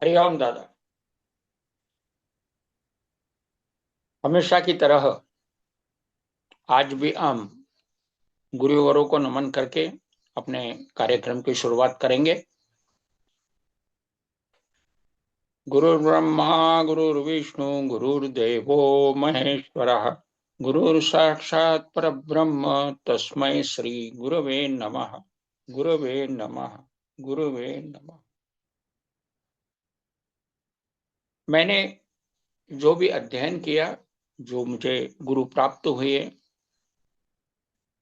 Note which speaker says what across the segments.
Speaker 1: हरिओम दादा। हमेशा की तरह आज भी हम गुरुवरों को नमन करके अपने कार्यक्रम की शुरुआत करेंगे। गुरुर्ब्रह्मा गुरुर्विष्णु गुरुर्देवो महेश्वरः गुरुर्साक्षात् परब्रह्म तस्मै श्री गुरवे नमः। गुरवे नमः। गुरवे नमः। मैंने जो भी अध्ययन किया, जो मुझे गुरु प्राप्त हुए,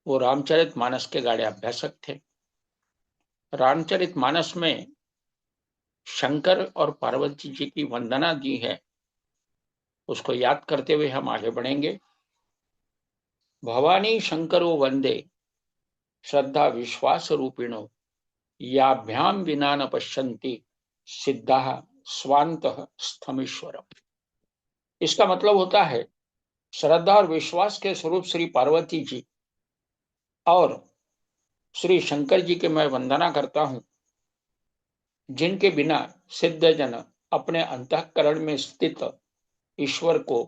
Speaker 1: वो रामचरितमानस के गाढ़े अभ्यासक थे। रामचरितमानस में शंकर और पार्वती जी की वंदना दी है, उसको याद करते हुए हम आगे बढ़ेंगे। भवानी शंकरो वंदे श्रद्धा विश्वास रूपिणो याभ्याम विना न पश्यन्ति सिद्धा स्वांत स्थमीश्वरम। इसका मतलब होता है, श्रद्धा और विश्वास के स्वरूप श्री पार्वती जी और श्री शंकर जी की मैं वंदना करता हूं, जिनके बिना सिद्ध जन अपने अंतःकरण में स्थित ईश्वर को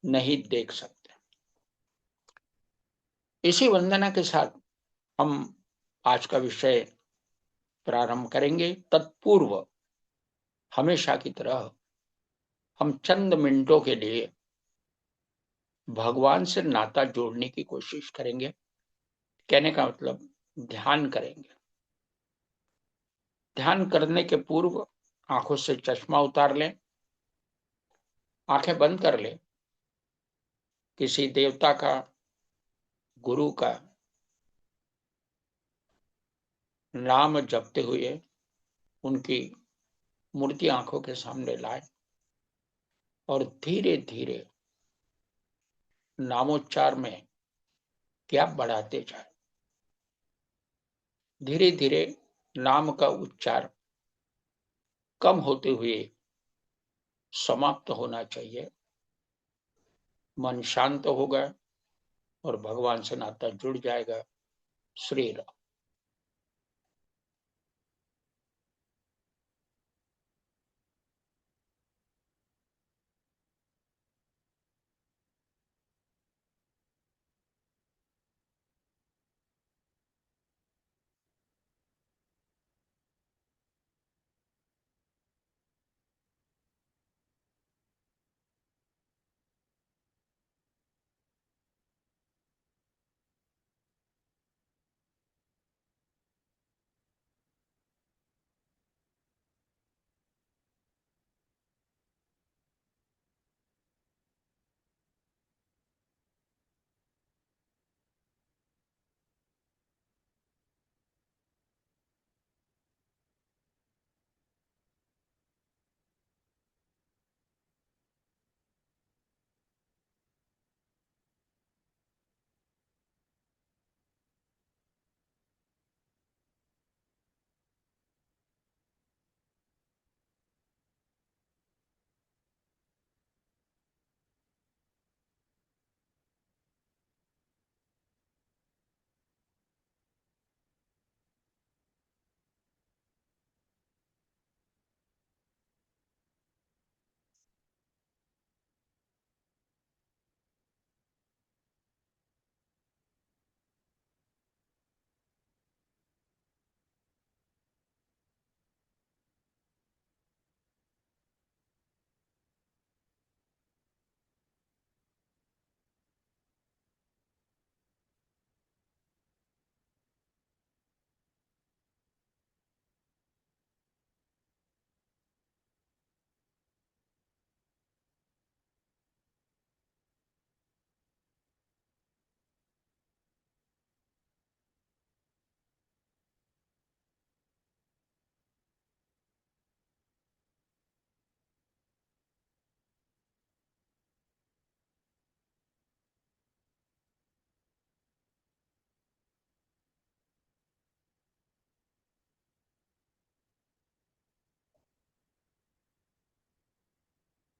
Speaker 1: नहीं देख सकते। इसी वंदना के साथ हम आज का विषय प्रारंभ करेंगे। तत्पूर्व हमेशा की तरह हम चंद मिनटों के लिए भगवान से नाता जोड़ने की कोशिश करेंगे। कहने का मतलब ध्यान करेंगे। ध्यान करने के पूर्व आंखों से चश्मा उतार लें, आंखें बंद कर लें। किसी देवता का, गुरु का नाम जपते हुए उनकी मूर्ति आंखों के सामने लाएं और धीरे धीरे नामोच्चार में गैप बढ़ाते जाएं। धीरे धीरे नाम का उच्चार कम होते हुए समाप्त होना चाहिए। मन शांत होगा और भगवान से नाता जुड़ जाएगा। श्री राम।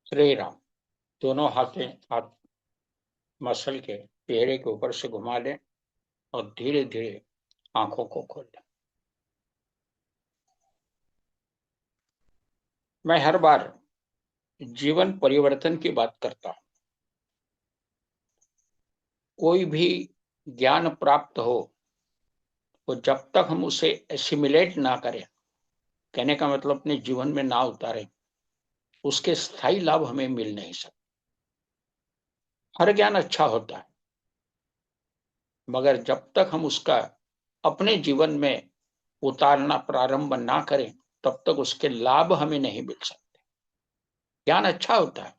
Speaker 1: श्री राम। दोनों हाथ मसल के चेहरे के ऊपर से घुमा लें और धीरे धीरे आंखों को खोल लें। मैं हर बार जीवन परिवर्तन की बात करता हूं। कोई भी ज्ञान प्राप्त हो तो जब तक हम उसे एसिमिलेट ना करें, कहने का मतलब अपने जीवन में ना उतारें, उसके स्थायी लाभ हमें मिल नहीं सकते। हर ज्ञान अच्छा होता है, मगर जब तक हम उसका अपने जीवन में उतारना प्रारंभ ना करें, तब तक उसके लाभ हमें नहीं मिल सकते। ज्ञान अच्छा होता है,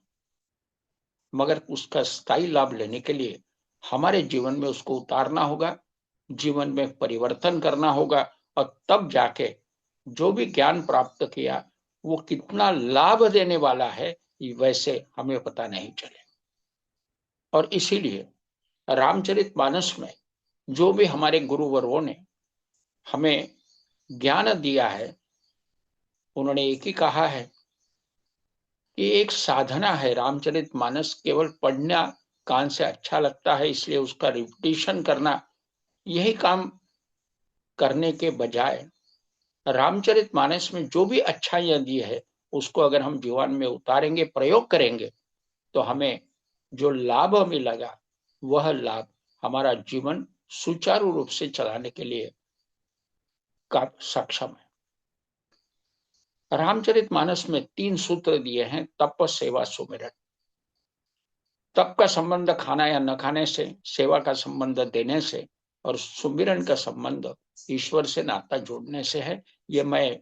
Speaker 1: मगर उसका स्थायी लाभ लेने के लिए हमारे जीवन में उसको उतारना होगा, जीवन में परिवर्तन करना होगा, और तब जाके जो भी ज्ञान प्राप्त किया वो कितना लाभ देने वाला है, वैसे हमें पता नहीं चले। और इसीलिए रामचरितमानस में जो भी हमारे गुरुवरों ने हमें ज्ञान दिया है, उन्होंने एक ही कहा है कि एक साधना है। रामचरितमानस केवल पढ़ना कान से अच्छा लगता है, इसलिए उसका रिपीटिशन करना, यही काम करने के बजाय रामचरितमानस में जो भी अच्छाइयां दी है उसको अगर हम जीवन में उतारेंगे, प्रयोग करेंगे, तो हमें जो लाभ मिलेगा वह लाभ हमारा जीवन सुचारू रूप से चलाने के लिए का सक्षम है। रामचरितमानस में 3 सूत्र दिए हैं: तप, सेवा, सुमिरन। तप का संबंध खाना या न खाने से, सेवा का संबंध देने से, और सुमिरन का संबंध ईश्वर से नाता जोड़ने से है। ये मैं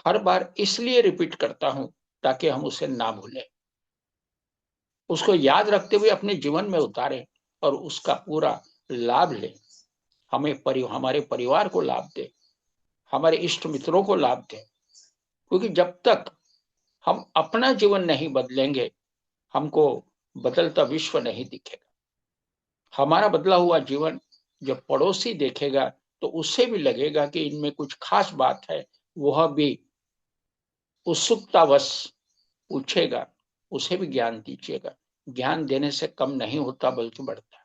Speaker 1: हर बार इसलिए रिपीट करता हूं ताकि हम उसे ना भूलें, उसको याद रखते हुए अपने जीवन में उतारें और उसका पूरा लाभ लें। हमारे परिवार को लाभ दे, हमारे इष्ट मित्रों को लाभ दे, क्योंकि जब तक हम अपना जीवन नहीं बदलेंगे, हमको बदलता विश्व नहीं दिखेगा। हमारा बदला हुआ जीवन जब पड़ोसी देखेगा तो उससे भी लगेगा कि इनमें कुछ खास बात है, वह भी उत्सुकतावश पूछेगा, उसे भी ज्ञान दीजिएगा। ज्ञान देने से कम नहीं होता, बल्कि बढ़ता है।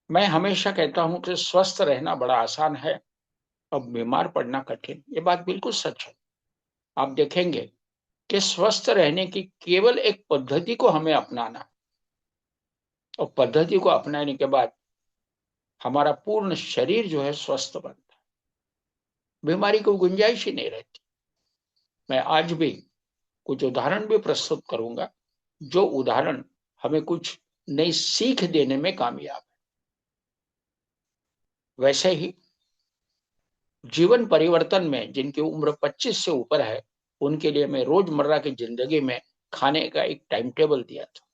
Speaker 1: मैं हमेशा कहता हूं कि स्वस्थ रहना बड़ा आसान है और बीमार पड़ना कठिन। ये बात बिल्कुल सच है। आप देखेंगे कि स्वस्थ रहने की केवल एक पद्धति को हमें अपनाना, और पद्धति को अपनाने के बाद हमारा पूर्ण शरीर जो है स्वस्थ बनता है, बीमारी को गुंजाइश ही नहीं रहती। मैं आज भी कुछ उदाहरण भी प्रस्तुत करूंगा, जो उदाहरण हमें कुछ नई सीख देने में कामयाब है। वैसे ही जीवन परिवर्तन में जिनकी उम्र 25 से ऊपर है, उनके लिए मैं रोजमर्रा की जिंदगी में खाने का एक टाइम टेबल दिया था।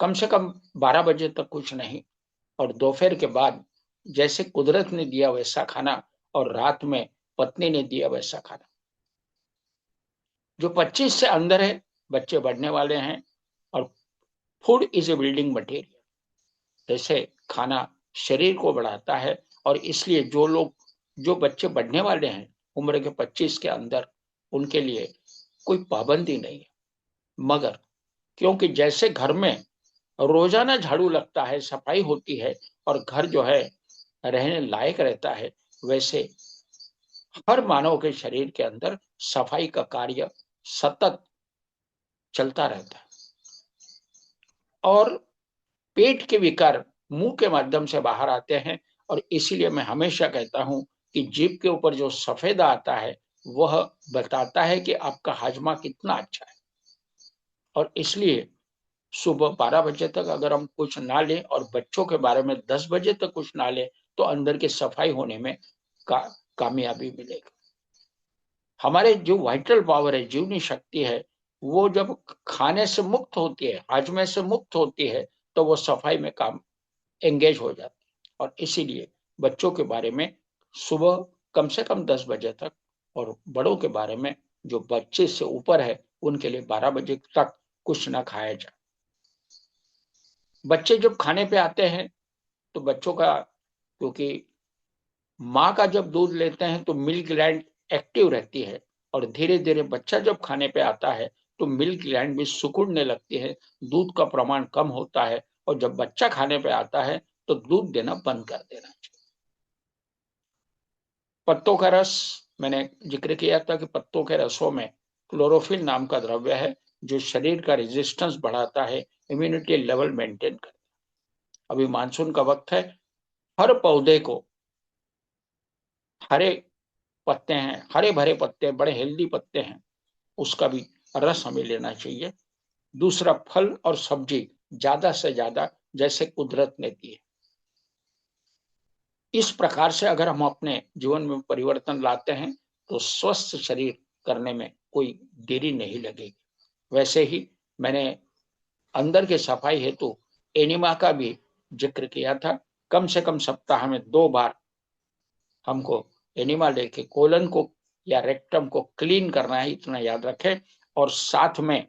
Speaker 1: कम से कम 12 बजे तक कुछ नहीं, और दोपहर के बाद जैसे कुदरत ने दिया वैसा खाना, और रात में पत्नी ने दिया वैसा खाना। जो 25 से अंदर है, बच्चे बढ़ने वाले हैं, और food is a building material, जैसे खाना शरीर को बढ़ाता है। और इसलिए जो बच्चे बढ़ने वाले हैं उम्र के 25 के अंदर, उनके लिए कोई पाबंदी नहीं है। मगर क्योंकि जैसे घर में रोजाना झाड़ू लगता है, सफाई होती है, और घर जो है रहने लायक रहता है, वैसे हर मानव के शरीर के अंदर सफाई का कार्य सतत चलता रहता है। और पेट के विकार मुंह के माध्यम से बाहर आते हैं, और इसीलिए मैं हमेशा कहता हूं कि जीभ के ऊपर जो सफेदा आता है वह बताता है कि आपका हाजमा कितना अच्छा है। और इसलिए सुबह 12 बजे तक अगर हम कुछ ना लें, और बच्चों के बारे में 10 बजे तक कुछ ना लें, तो अंदर की सफाई होने में कामयाबी मिलेगी। हमारे जो वाइटल पावर है, जीवनी शक्ति है, वो जब खाने से मुक्त होती है, हाजमे से मुक्त होती है, तो वो सफाई में काम एंगेज हो जाती है। और इसीलिए बच्चों के बारे में सुबह कम से कम 10 बजे तक, और बड़ों के बारे में जो बच्चे से ऊपर है उनके लिए 12 बजे तक कुछ ना खाया जाए। बच्चे जब खाने पे आते हैं तो बच्चों का, क्योंकि माँ का जब दूध लेते हैं तो मिल्क ग्लैंड एक्टिव रहती है, और धीरे धीरे बच्चा जब खाने पे आता है तो मिल्क ग्लैंड भी सिकुड़ने लगती है, दूध का प्रमाण कम होता है, और जब बच्चा खाने पे आता है तो दूध देना बंद कर देना चाहिए। पत्तों का रस, मैंने जिक्र किया था कि पत्तों के रसों में क्लोरोफिल नाम का द्रव्य है जो शरीर का रेजिस्टेंस बढ़ाता है, इम्यूनिटी लेवल मेंटेन करता है। अभी मानसून का वक्त है, हर पौधे को हरे पत्ते हैं, हरे भरे पत्ते, बड़े हेल्दी पत्ते हैं, उसका भी रस हमें लेना चाहिए। दूसरा, फल और सब्जी ज्यादा से ज्यादा, जैसे कुदरत ने दी है। इस प्रकार से अगर हम अपने जीवन में परिवर्तन लाते हैं तो स्वस्थ शरीर करने में कोई देरी नहीं लगेगी। वैसे ही मैंने अंदर की सफाई हेतु एनिमा का भी जिक्र किया था। कम से कम सप्ताह में 2 बार हमको एनिमा लेके कोलन को या रेक्टम को क्लीन करना है, इतना याद रखें। और साथ में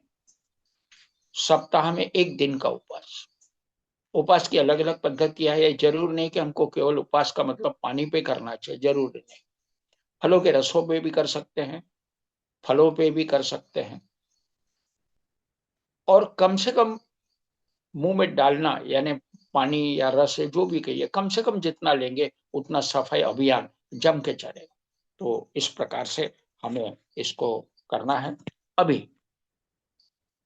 Speaker 1: सप्ताह में 1 दिन का उपवास। उपवास की अलग अलग पद्धतियां है, जरूर नहीं कि हमको केवल उपवास का मतलब पानी पे करना चाहिए, जरूर नहीं। फलों के रसों पे भी कर सकते हैं, फलों पे भी कर सकते हैं, और कम से कम मुंह में डालना, यानी पानी या रस जो भी कहिए, कम से कम जितना लेंगे उतना सफाई अभियान जम के चलेगा। तो इस प्रकार से हमें इसको करना है। अभी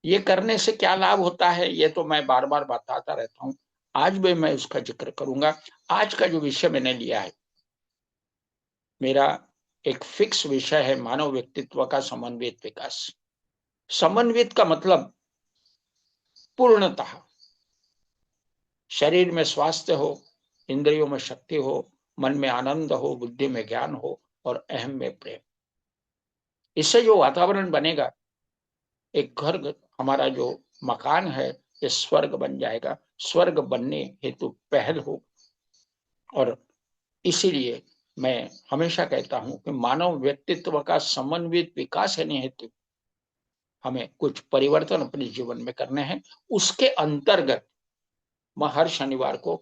Speaker 1: ये करने से क्या लाभ होता है ये तो मैं बार बार बताता रहता हूं, आज भी मैं उसका जिक्र करूंगा। आज का जो विषय मैंने लिया है, मेरा एक फिक्स विषय है, मानव व्यक्तित्व का समन्वित विकास। समन्वित का मतलब पूर्णतः, शरीर में स्वास्थ्य हो, इंद्रियों में शक्ति हो, मन में आनंद हो, बुद्धि में ज्ञान हो और अहम में प्रेम। इससे जो वातावरण बनेगा, एक घर, हमारा जो मकान है, ये स्वर्ग बन जाएगा। स्वर्ग बनने हेतु पहल हो। और इसीलिए मैं हमेशा कहता हूं कि मानव व्यक्तित्व का समन्वित विकास होने हेतु हमें कुछ परिवर्तन अपने जीवन में करने हैं। उसके अंतर्गत मैं हर शनिवार को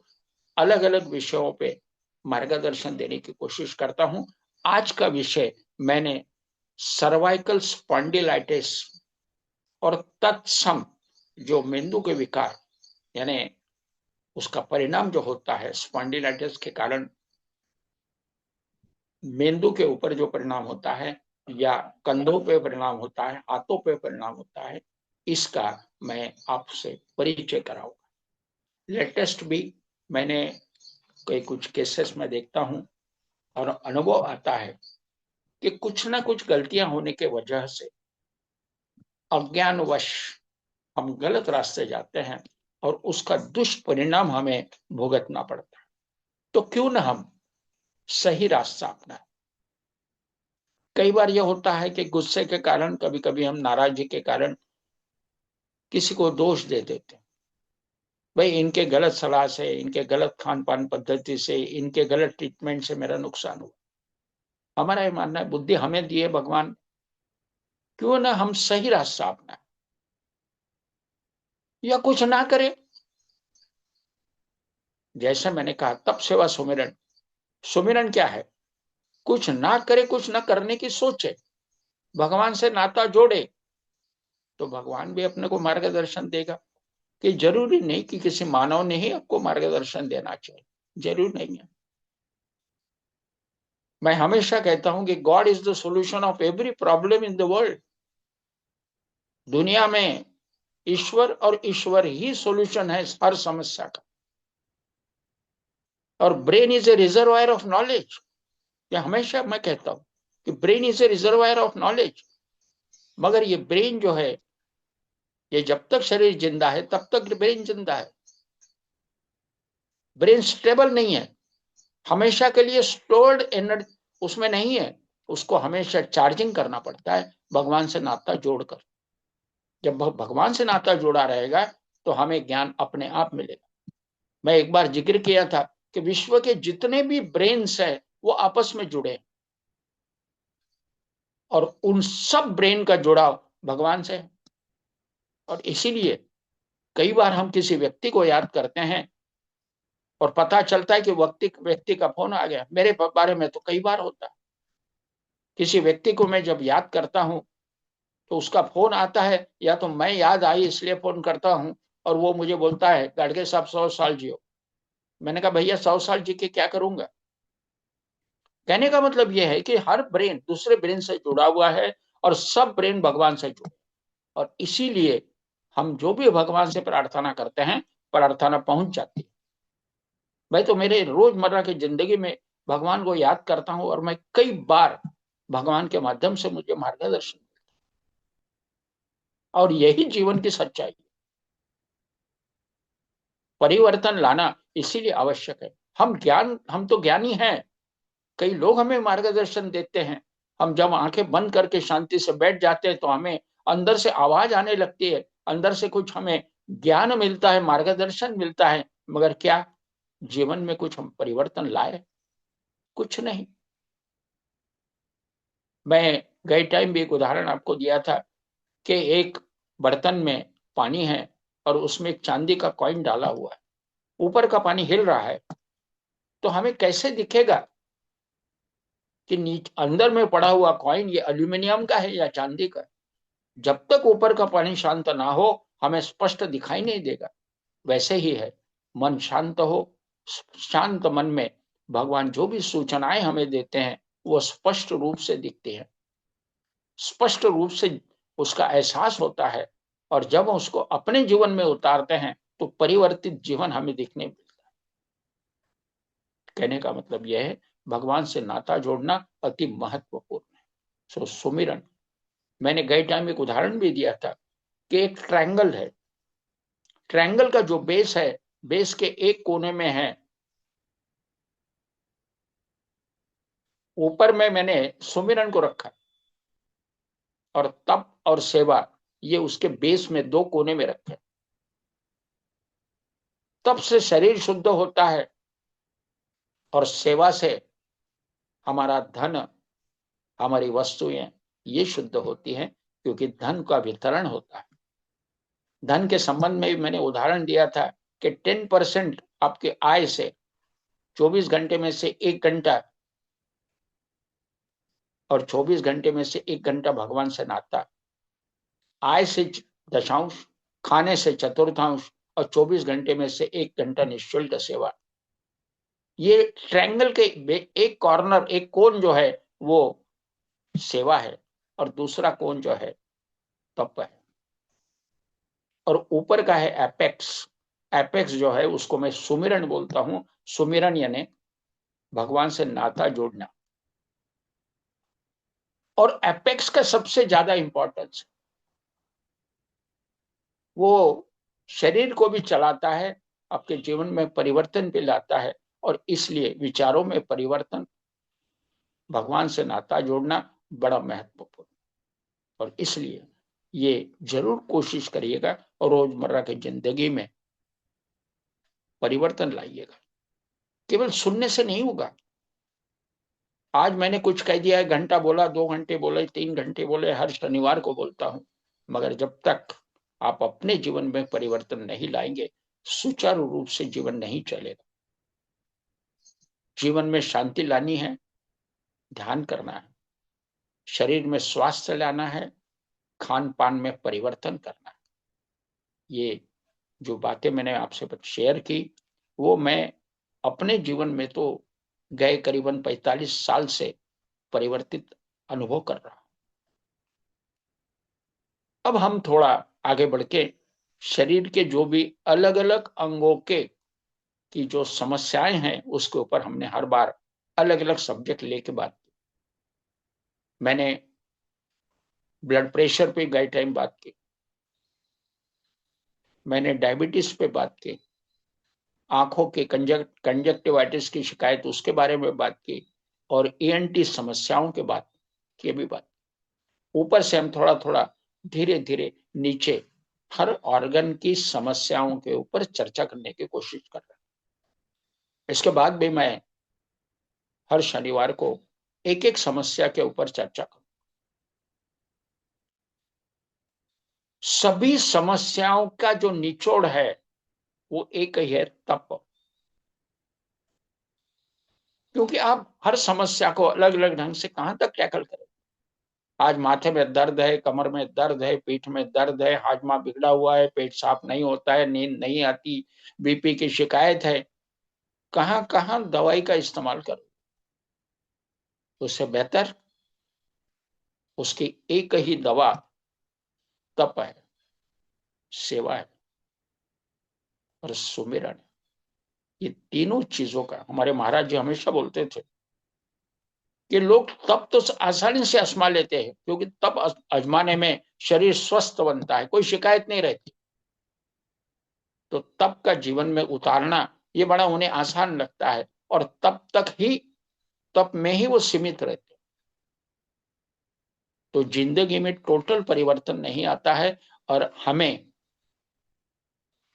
Speaker 1: अलग अलग विषयों पे मार्गदर्शन देने की कोशिश करता हूं। आज का विषय मैंने सर्वाइकल स्पॉन्डिलाइटिस और तत्सम जो मेंदु के विकार, यानी उसका परिणाम जो होता है, स्पॉन्डिलाइटिस के कारण मेंदु के ऊपर जो परिणाम होता है, या कंधों पे परिणाम होता है, हाथों पे परिणाम होता है, इसका मैं आपसे परिचय कराऊंगा। लेटेस्ट भी मैंने कई कुछ केसेस में देखता हूं और अनुभव आता है कि कुछ ना कुछ गलतियां होने के वजह से अज्ञानवश हम गलत रास्ते जाते हैं और उसका दुष्परिणाम हमें भुगतना पड़ता है। तो क्यों ना हम सही रास्ता अपनाएं। कई बार यह होता है कि गुस्से के कारण, कभी कभी हम नाराजगी के कारण किसी को दोष दे देते हैं। भाई इनके गलत सलाह से, इनके गलत खान पान पद्धति से, इनके गलत ट्रीटमेंट से मेरा नुकसान हुआ। हमारा ये मानना है, बुद्धि हमें दी है भगवान, क्यों ना हम सही रास्ता अपनाएं या कुछ ना करें। जैसे मैंने कहा, तप सेवा सुमिरन। सुमिरन क्या है? कुछ ना करे, कुछ ना करने की सोचे, भगवान से नाता जोड़े, तो भगवान भी अपने को मार्गदर्शन देगा। कि जरूरी नहीं कि किसी मानव ने ही आपको मार्गदर्शन देना चाहिए, जरूर नहीं है। मैं हमेशा कहता हूं कि God is the solution of every problem in the world. दुनिया में ईश्वर और ईश्वर ही सॉल्यूशन है हर समस्या का। और brain is a reservoir of knowledge. ये हमेशा मैं कहता हूं कि brain is a reservoir of knowledge. मगर ये ब्रेन जो है, ये जब तक शरीर जिंदा है तब तक ब्रेन जिंदा है। ब्रेन स्टेबल नहीं है, हमेशा के लिए स्टोर्ड एनर्जी उसमें नहीं है। उसको हमेशा चार्जिंग करना पड़ता है, भगवान से नाता जोड़कर। जब भगवान से नाता जोड़ा रहेगा तो हमें ज्ञान अपने आप मिलेगा। मैं एक बार जिक्र किया था कि विश्व के जितने भी ब्रेन्स है वो आपस में जुड़े, और उन सब ब्रेन का जुड़ाव भगवान से है। और इसीलिए कई बार हम किसी व्यक्ति को याद करते हैं और पता चलता है कि व्यक्ति का फोन आ गया। मेरे बारे में तो कई बार होता है, किसी व्यक्ति को मैं जब याद करता हूं तो उसका फोन आता है, या तो मैं याद आई इसलिए फोन करता हूं, और वो मुझे बोलता है गाडगे साहब 100 साल जियो। मैंने कहा भैया 100 साल जी के क्या करूंगा? कहने का मतलब यह है कि हर ब्रेन दूसरे ब्रेन से जुड़ा हुआ है और सब ब्रेन भगवान से जुड़े, और इसीलिए हम जो भी भगवान से प्रार्थना करते हैं प्रार्थना पहुंच जाती है। मैं तो मेरे रोजमर्रा की जिंदगी में भगवान को याद करता हूं और मैं कई बार भगवान के माध्यम से मुझे मार्गदर्शन, और यही जीवन की सच्चाई है। परिवर्तन लाना इसीलिए आवश्यक है। हम तो ज्ञानी हैं, कई लोग हमें मार्गदर्शन देते हैं। हम जब आंखें बंद करके शांति से बैठ जाते हैं तो हमें अंदर से आवाज आने लगती है, अंदर से कुछ हमें ज्ञान मिलता है, मार्गदर्शन मिलता है, मगर क्या जीवन में कुछ हम परिवर्तन लाए? कुछ नहीं। मैं गए टाइम भी एक उदाहरण आपको दिया था कि एक बर्तन में पानी है और उसमें एक चांदी का कॉइन डाला हुआ है, ऊपर का पानी हिल रहा है, तो हमें कैसे दिखेगा कि नीचे अंदर में पड़ा हुआ कॉइन ये एल्यूमिनियम का है या चांदी का? जब तक ऊपर का पानी शांत ना हो हमें स्पष्ट दिखाई नहीं देगा। वैसे ही है, मन शांत हो, शांत मन में भगवान जो भी सूचनाएं हमें देते हैं वो स्पष्ट रूप से दिखती हैं, स्पष्ट रूप से उसका एहसास होता है, और जब उसको अपने जीवन में उतारते हैं तो परिवर्तित जीवन हमें दिखने मिलता है। कहने का मतलब यह है भगवान से नाता जोड़ना अति महत्वपूर्ण है। सो सुमिरन, मैंने गए टाइम एक उदाहरण भी दिया था कि एक ट्रायंगल है, ट्रायंगल का जो बेस है, बेस के एक कोने में है, ऊपर में मैंने सुमिरन को रखा, और तप और सेवा ये उसके बेस में दो कोने में रखे। तप से शरीर शुद्ध होता है और सेवा से हमारा धन, हमारी वस्तुएं ये शुद्ध होती हैं, क्योंकि धन का वितरण होता है। धन के संबंध में भी मैंने उदाहरण दिया था कि 10% आपके आय से 24 घंटे में से 1 घंटा, और 24 घंटे में से 1 घंटा भगवान से नाता, आय से दशांश, खाने से चतुर्थांश, और 24 घंटे में से 1 घंटा निःशुल्क सेवा। ये ट्रायंगल के एक कॉर्नर, एक कोण जो है वो सेवा है, और दूसरा कोण जो है तप है, और ऊपर का है एपेक्स। एपेक्स जो है उसको मैं सुमिरन बोलता हूं। सुमिरन यानी भगवान से नाता जोड़ना, और एपेक्स का सबसे ज्यादा इंपॉर्टेंस, वो शरीर को भी चलाता है, आपके जीवन में परिवर्तन भी लाता है, और इसलिए विचारों में परिवर्तन, भगवान से नाता जोड़ना बड़ा महत्वपूर्ण, और इसलिए ये जरूर कोशिश करिएगा और रोजमर्रा की जिंदगी में परिवर्तन लाइएगा। केवल सुनने से नहीं होगा। आज मैंने कुछ कह दिया है, घंटा बोला, 2 घंटे बोले, 3 घंटे बोले, हर शनिवार को बोलता हूं, मगर जब तक आप अपने जीवन में परिवर्तन नहीं लाएंगे सुचारू रूप से जीवन नहीं चलेगा। जीवन में शांति लानी है, ध्यान करना है, शरीर में स्वास्थ्य लाना है, खान पान में परिवर्तन करना है। ये जो बातें मैंने आपसे शेयर की वो मैं अपने जीवन में तो गए करीबन 45 साल से परिवर्तित अनुभव कर रहा हूं। अब हम थोड़ा आगे बढ़ के शरीर के जो भी अलग अलग अंगों के की जो समस्याएं हैं उसके ऊपर हमने हर बार अलग अलग सब्जेक्ट लेके बात की। मैंने ब्लड प्रेशर पे गए टाइम बात की, मैंने डायबिटीज पे बात की, आंखों के कंजक्टिवाइटिस की शिकायत उसके बारे में बात की, और ईएनटी समस्याओं के बात की भी बात। ऊपर से हम थोड़ा थोड़ा धीरे धीरे नीचे हर ऑर्गन की समस्याओं के ऊपर चर्चा करने की कोशिश कर रहे हैं। इसके बाद भी मैं हर शनिवार को एक एक समस्या के ऊपर चर्चा करूं। सभी समस्याओं का जो निचोड़ है वो एक ही है, तप। क्योंकि आप हर समस्या को अलग अलग ढंग से कहां तक टैकल करें। आज माथे में दर्द है, कमर में दर्द है, पीठ में दर्द है, हाजमा बिगड़ा हुआ है, पेट साफ नहीं होता है, नींद नहीं आती, बीपी की शिकायत है, कहां कहां दवाई का इस्तेमाल करो। उससे बेहतर उसकी एक ही दवा तप है, सेवा है और सुमिरन है। ये तीनों चीजों का हमारे महाराज जी हमेशा बोलते थे कि लोग तप तो आसानी से आजमा लेते हैं, क्योंकि तप आजमाने में शरीर स्वस्थ बनता है, कोई शिकायत नहीं रहती। तो तप का जीवन में उतारना ये बड़ा उन्हें आसान लगता है, और तप में ही वो सीमित रहते। तो जिंदगी में टोटल परिवर्तन नहीं आता है, और हमें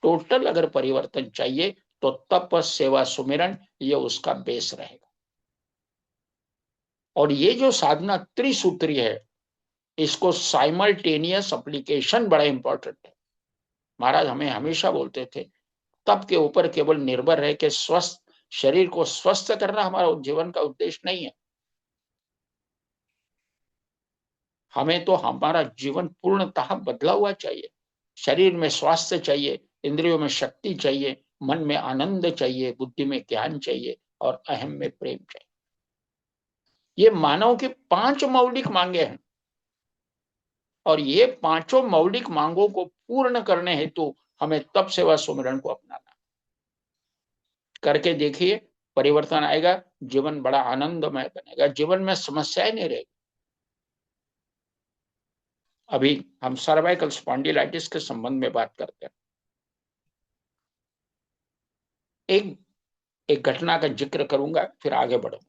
Speaker 1: टोटल अगर परिवर्तन चाहिए तो तप सेवा सुमिरन ये उसका बेस रहेगा। और ये जो साधना त्रिसूत्री है, इसको साइमल्टेनियस एप्लीकेशन बड़ा इंपॉर्टेंट है। महाराज हमें हमेशा बोलते थे तप के ऊपर केवल निर्भर है कि स्वस्थ शरीर को स्वस्थ करना हमारा जीवन का उद्देश्य नहीं है। हमें तो हमारा जीवन पूर्णतः बदला हुआ चाहिए। शरीर में स्वास्थ्य चाहिए, इंद्रियों में शक्ति चाहिए, मन में आनंद चाहिए, बुद्धि में ज्ञान चाहिए और अहम में प्रेम चाहिए। ये मानव की 5 मौलिक मांगे हैं, और ये पांचों मौलिक मांगों को पूर्ण करने हेतु हमें तप सेवा सुमिरन को अपनाना। करके देखिए, परिवर्तन आएगा, जीवन बड़ा आनंदमय बनेगा, जीवन में समस्याएं नहीं रहेगी। अभी हम सर्वाइकल स्पॉन्डिलाइटिस के संबंध में बात करते हैं। एक एक घटना का जिक्र करूंगा, फिर आगे बढ़ूंगा।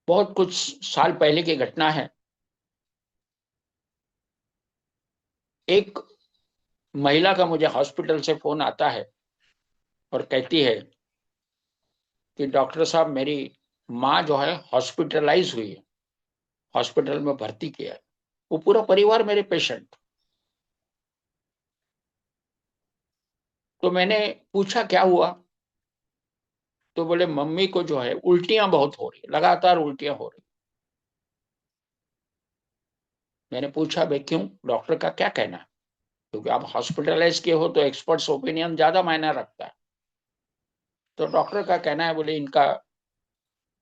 Speaker 1: बहुत कुछ साल पहले की घटना है। एक महिला का मुझे हॉस्पिटल से फोन आता है और कहती है कि डॉक्टर साहब, मेरी माँ जो है हॉस्पिटलाइज हुई है, हॉस्पिटल में भर्ती किया है, वो पूरा परिवार मेरे पेशेंट। तो मैंने पूछा क्या हुआ, तो बोले मम्मी को जो है उल्टियां बहुत हो रही, लगातार उल्टियां हो रही। मैंने पूछा भाई क्यों, डॉक्टर का क्या कहना है, क्योंकि आप हॉस्पिटलाइज किए हो तो एक्सपर्ट्स ओपिनियन ज्यादा मायने रखता है। तो डॉक्टर का कहना है, बोले इनका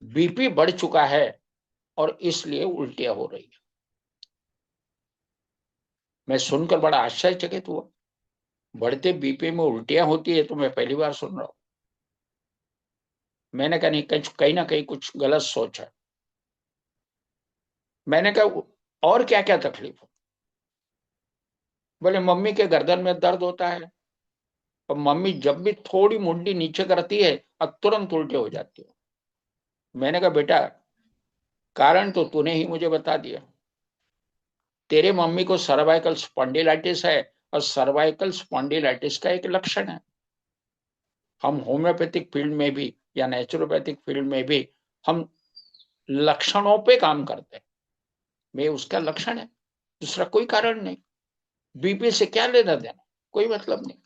Speaker 1: बीपी बढ़ चुका है और इसलिए उल्टियां हो रही है। मैं सुनकर बड़ा आश्चर्यचकित हुआ। बढ़ते बीपी में उल्टियां होती है तो मैं पहली बार सुन रहा हूं। मैंने कहा नहीं, कहीं ना कहीं कुछ गलत सोच है। मैंने कहा और क्या क्या तकलीफ है। बोले मम्मी के गर्दन में दर्द होता है, और मम्मी जब भी थोड़ी मुंडी नीचे करती है और तुरंत उल्टे हो जाती है। मैंने कहा बेटा, कारण तो तूने ही मुझे बता दिया। तेरे मम्मी को सर्वाइकल स्पॉन्डिलाइटिस है, और सर्वाइकल स्पॉन्डिलाइटिस का एक लक्षण है। हम होम्योपैथिक फील्ड में भी या नेचुरोपैथिक फील्ड में भी हम लक्षणों पे काम करते हैं। मैं उसका लक्षण है, दूसरा कोई कारण नहीं। बीपी से क्या लेना देना, कोई मतलब नहीं।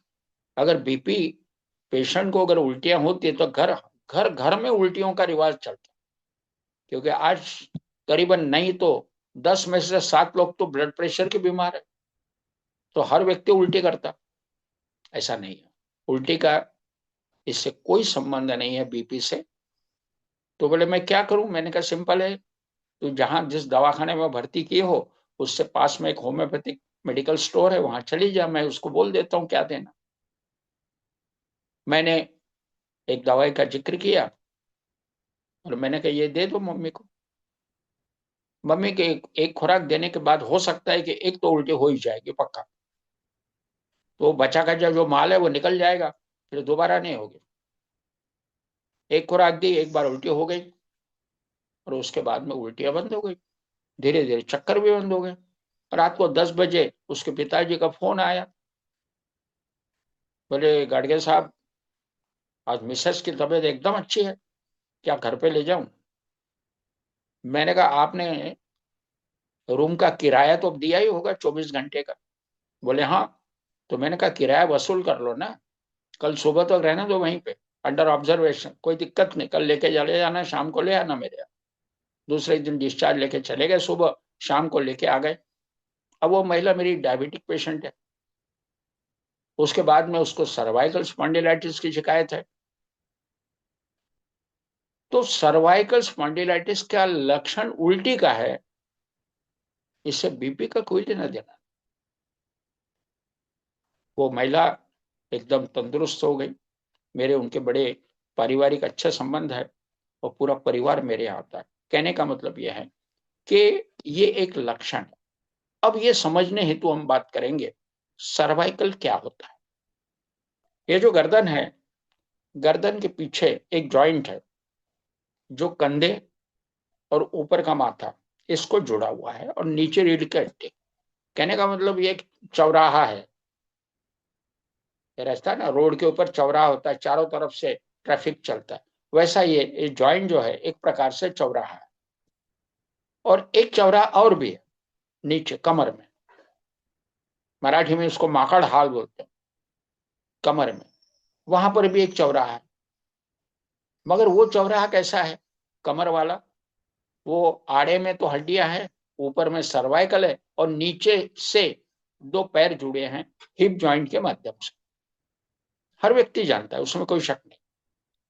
Speaker 1: अगर बीपी पेशेंट को अगर उल्टियां होती है तो घर घर घर में उल्टियों का रिवाज चलता है। क्योंकि आज करीबन नहीं तो 10 में से 7 लोग तो ब्लड प्रेशर के बीमार है। तो हर व्यक्ति उल्टी करता, ऐसा नहीं है। उल्टी का इससे कोई संबंध नहीं है बीपी से। तो बोले मैं क्या करूं, मैंने कहा सिंपल है, तो जहां जिस दवाखाने में भर्ती किए हो उससे पास में एक होम्योपैथिक मेडिकल स्टोर है, वहां चली जा, मैं उसको बोल देता हूँ क्या देना। मैंने एक दवाई का जिक्र किया और मैंने कहा ये दे दो मम्मी को। मम्मी के एक खुराक देने के बाद हो सकता है कि एक तो उल्टी हो ही जाएगी पक्का, तो बचा का जो माल है वो निकल जाएगा, फिर दोबारा नहीं होगी। एक खुराक दी, एक बार उल्टी हो गई, और उसके बाद में उल्टियां बंद हो गई, धीरे धीरे चक्कर भी बंद हो गए। रात को 10 बजे उसके पिताजी का फोन आया, बोले गाडगे साहब, आज मिसेस की तबीयत एकदम अच्छी है, क्या घर पे ले जाऊं। मैंने कहा आपने रूम का किराया तो दिया ही होगा 24 घंटे का। बोले हाँ। तो मैंने कहा किराया वसूल कर लो ना, कल सुबह तक रहने दो वहीं पे, अंडर ऑब्जर्वेशन, कोई दिक्कत नहीं, कल लेके चले जाना, शाम को ले आना मेरे यहाँ। दूसरे दिन डिस्चार्ज लेके चले गए, सुबह शाम को लेके आ गए। अब वो महिला मेरी डायबिटिक पेशेंट है। उसके बाद में उसको सर्वाइकल स्पॉन्डिलाइटिस की शिकायत है। तो सर्वाइकल स्पॉन्डिलाइटिस का लक्षण उल्टी का है, इससे बीपी का कोई लेना देना। वो महिला एकदम तंदुरुस्त हो गई, मेरे उनके बड़े पारिवारिक अच्छे संबंध है और पूरा परिवार मेरे यहाँ आता है। कहने का मतलब यह है कि ये एक लक्षण है। अब ये समझने हेतु हम बात करेंगे सर्वाइकल क्या होता है। ये जो गर्दन है, गर्दन के पीछे एक जॉइंट है जो कंधे और ऊपर का माथा इसको जुड़ा हुआ है और नीचे रीढ़ के हड्डी। कहने का मतलब ये एक चौराहा है। ये रास्ता है ना, रोड के ऊपर चौराहा होता है, चारों तरफ से ट्रैफिक चलता है, वैसा ये जॉइंट जो है एक प्रकार से चौराहा है। और एक चौराहा और भी है नीचे कमर में, मराठी में इसको माकड़ हाल बोलते हैं। कमर में वहां पर भी एक चौराहा है, मगर वो चौराहा कैसा है, कमर वाला, वो आड़े में तो हड्डियां हैं, ऊपर में सर्वाइकल है और नीचे से दो पैर जुड़े हैं हिप जॉइंट के माध्यम से। हर व्यक्ति जानता है, उसमें कोई शक नहीं।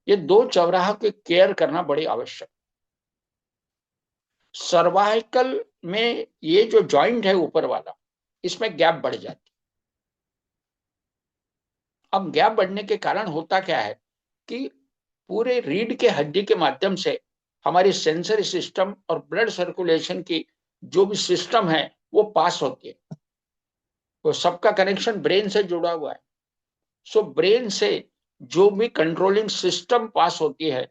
Speaker 1: ये दो चौराहा की केयर करना बड़ी आवश्यक। सर्वाइकल में ये जो जॉइंट है ऊपर वाला, इसमें गैप बढ़ जाती। अब गैप बढ़ने के कारण होता क्या है कि पूरे रीढ़ के हड्डी के माध्यम से हमारी सेंसरी सिस्टम और ब्लड सर्कुलेशन की जो भी सिस्टम है वो पास होती है। वो सबका कनेक्शन ब्रेन से जुड़ा हुआ है। सो ब्रेन से जो भी कंट्रोलिंग सिस्टम पास होती है,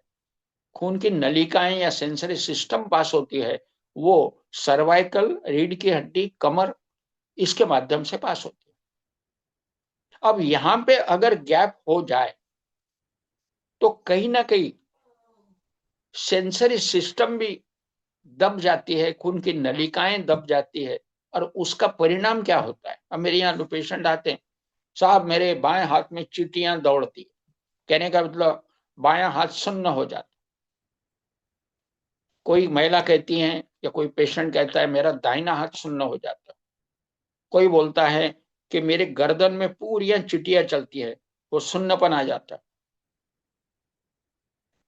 Speaker 1: खून की नलिकाएं या सेंसरी सिस्टम पास होती है, वो सर्वाइकल, रीढ़ की हड्डी, कमर, इसके माध्यम से पास होती है। अब यहां पे अगर गैप हो जाए तो कहीं ना कहीं सेंसरी सिस्टम भी दब जाती है, खून की नलिकाएं दब जाती है। और उसका परिणाम क्या होता है, अब मेरे यहाँ पेशेंट आते हैं, साहब मेरे बाएं हाथ में चींटियां दौड़ती। कहने का मतलब बायां हाथ सुन्न हो जाता। कोई महिला कहती है या कोई पेशेंट कहता है मेरा दाहिना हाथ सुन्न हो जाता। कोई बोलता है कि मेरे गर्दन में पूरी चिटियां चलती है, वो सुन्नपन आ जाता।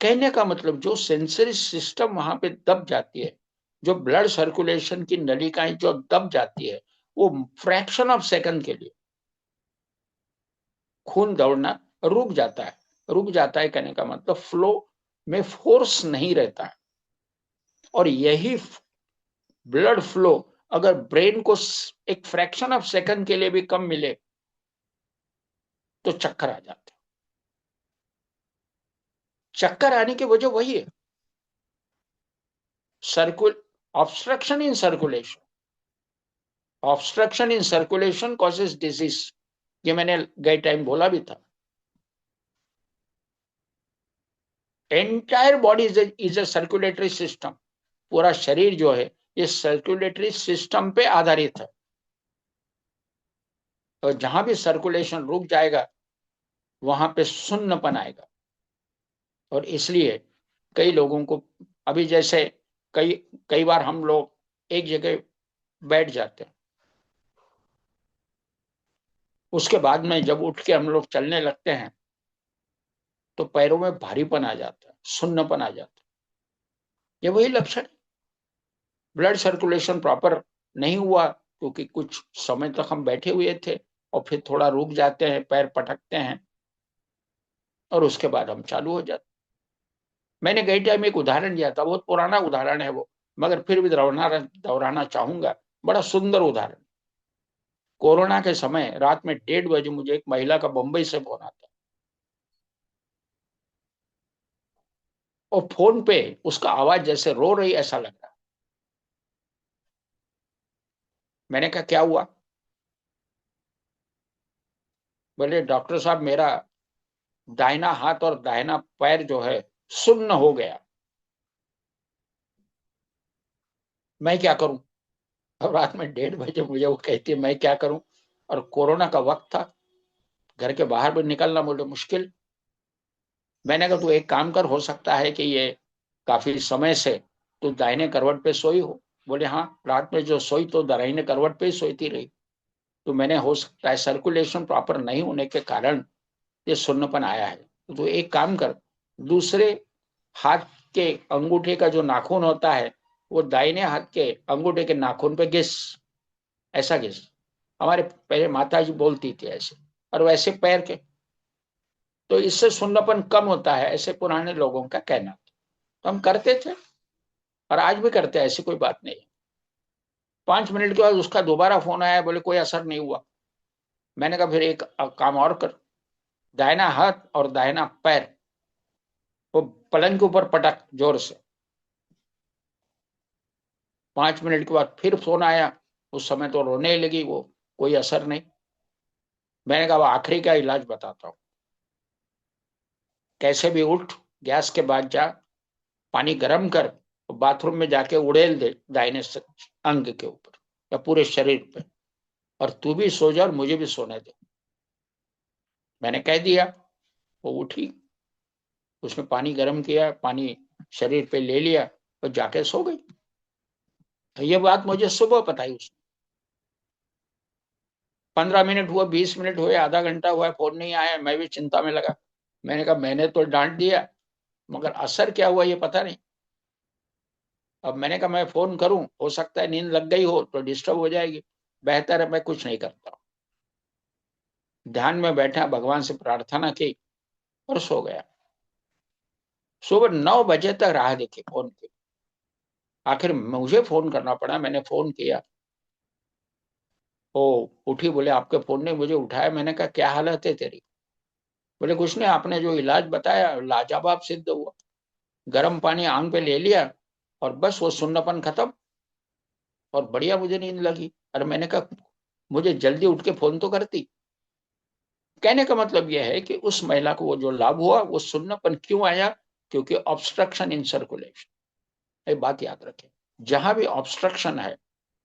Speaker 1: कहने का मतलब जो सेंसरी सिस्टम वहां पे दब जाती है, जो ब्लड सर्कुलेशन की नलिकाएं जो दब जाती है, वो फ्रैक्शन ऑफ सेकंड के लिए खून दौड़ना रुक जाता है। रुक जाता है कहने का मतलब फ्लो में फोर्स नहीं रहता है। और यही ब्लड फ्लो अगर ब्रेन को एक फ्रैक्शन ऑफ सेकंड के लिए भी कम मिले तो चक्कर आ जाते हैं। चक्कर आने की वजह वही है, circle obstruction in circulation. Obstruction in circulation causes disease, ये मैंने गए टाइम बोला भी था। Entire body is a circulatory system. पूरा शरीर जो है ये सर्कुलेटरी सिस्टम पे आधारित है। और जहां भी सर्कुलेशन रुक जाएगा वहां पे सुन्नपन आएगा। और इसलिए कई लोगों को, अभी जैसे कई कई बार हम लोग एक जगह बैठ जाते हैं, उसके बाद में जब उठ के हम लोग चलने लगते हैं तो पैरों में भारीपन आ जाता है, सुन्नपन आ जाता है। ये वही लक्षण है, ब्लड सर्कुलेशन प्रॉपर नहीं हुआ, क्योंकि कुछ समय तक हम बैठे हुए थे और फिर थोड़ा रुक जाते हैं, पैर पटकते हैं और उसके बाद हम चालू हो जाते। मैंने कई टाइम एक उदाहरण दिया था, बहुत पुराना उदाहरण है वो, मगर फिर भी दोहराना चाहूंगा। बड़ा सुंदर उदाहरण। कोरोना के समय रात में 1:30 बजे मुझे एक महिला का बंबई से फोन आता, और फोन पे उसका आवाज जैसे रो रही ऐसा लग रहा। मैंने कहा क्या हुआ? बोले डॉक्टर साहब मेरा दाहिना हाथ और दाहिना पैर जो है सुन्न हो गया, मैं क्या करूं? अब रात में 1:30 बजे मुझे वो कहती है मैं क्या करूं, और कोरोना का वक्त था, घर के बाहर भी निकलना बोले मुश्किल। मैंने कहा तू एक काम कर, हो सकता है कि ये काफी समय से तू दाहिने करवट पे सोई हो। बोले हाँ, रात में जो सोई तो दाहिने करवट पे ही सोती रही। तो मैंने, हो सकता है सर्कुलेशन प्रॉपर नहीं होने के कारण ये सुन्नपन आया है, तो तू एक काम कर, दूसरे हाथ के अंगूठे का जो नाखून होता है वो दाहिने हाथ के अंगूठे के नाखून पे घिस, ऐसा घिस। हमारे पहले माता जी बोलती थी ऐसे, और वैसे पैर के, तो इससे सुन्नपन कम होता है, ऐसे पुराने लोगों का कहना था। तो हम करते थे और आज भी करते हैं, ऐसी कोई बात नहीं। 5 मिनट के बाद उसका दोबारा फोन आया, बोले कोई असर नहीं हुआ। मैंने कहा फिर एक काम और कर, दाहिना हाथ और दाहिना पैर वो पलंग के ऊपर पटक जोर से। 5 मिनट के बाद फिर फोन आया, उस समय तो रोने लगी वो, कोई असर नहीं। मैंने कहा आखिरी का इलाज बताता हूँ, कैसे भी उठ, गैस के बाद जा, पानी गर्म कर, बाथरूम में जाके उड़ेल दे दाहिने अंग के ऊपर या पूरे शरीर पे, और तू भी सो जा और मुझे भी सोने दे। मैंने कह दिया। वो उठी, उसने पानी गर्म किया, पानी शरीर पे ले लिया और जाके सो गई। तो ये बात मुझे सुबह बताई उसने। 15 मिनट हुआ, 20 मिनट हुए, आधा घंटा हुआ, फोन नहीं आया, मैं भी चिंता में लगा। मैंने कहा मैंने तो डांट दिया, मगर असर क्या हुआ ये पता नहीं। अब मैंने कहा मैं फोन करूं, हो सकता है नींद लग गई हो तो डिस्टर्ब हो जाएगी, बेहतर है मैं कुछ नहीं करता। ध्यान में बैठा, भगवान से प्रार्थना की और सो गया। सुबह 9 बजे तक राह देखी फोन की, आखिर मुझे फोन करना पड़ा। मैंने फोन किया, वो उठी, बोले आपके फोन ने मुझे उठाया। मैंने कहा क्या हालत है तेरी? बोले कुछ नहीं, आपने जो इलाज बताया लाजवाब सिद्ध हुआ। गर्म पानी आंग पे ले लिया और बस वो सुन्नपन खत्म, और बढ़िया मुझे नींद लगी। अरे मैंने कहा मुझे जल्दी उठ के फोन तो करती। कहने का मतलब यह है कि उस महिला को वो जो लाभ हुआ, वो सुन्नपन क्यों आया? क्योंकि ऑब्स्ट्रक्शन इन सर्कुलेशन। ये बात याद रखें, जहां भी ऑब्स्ट्रक्शन है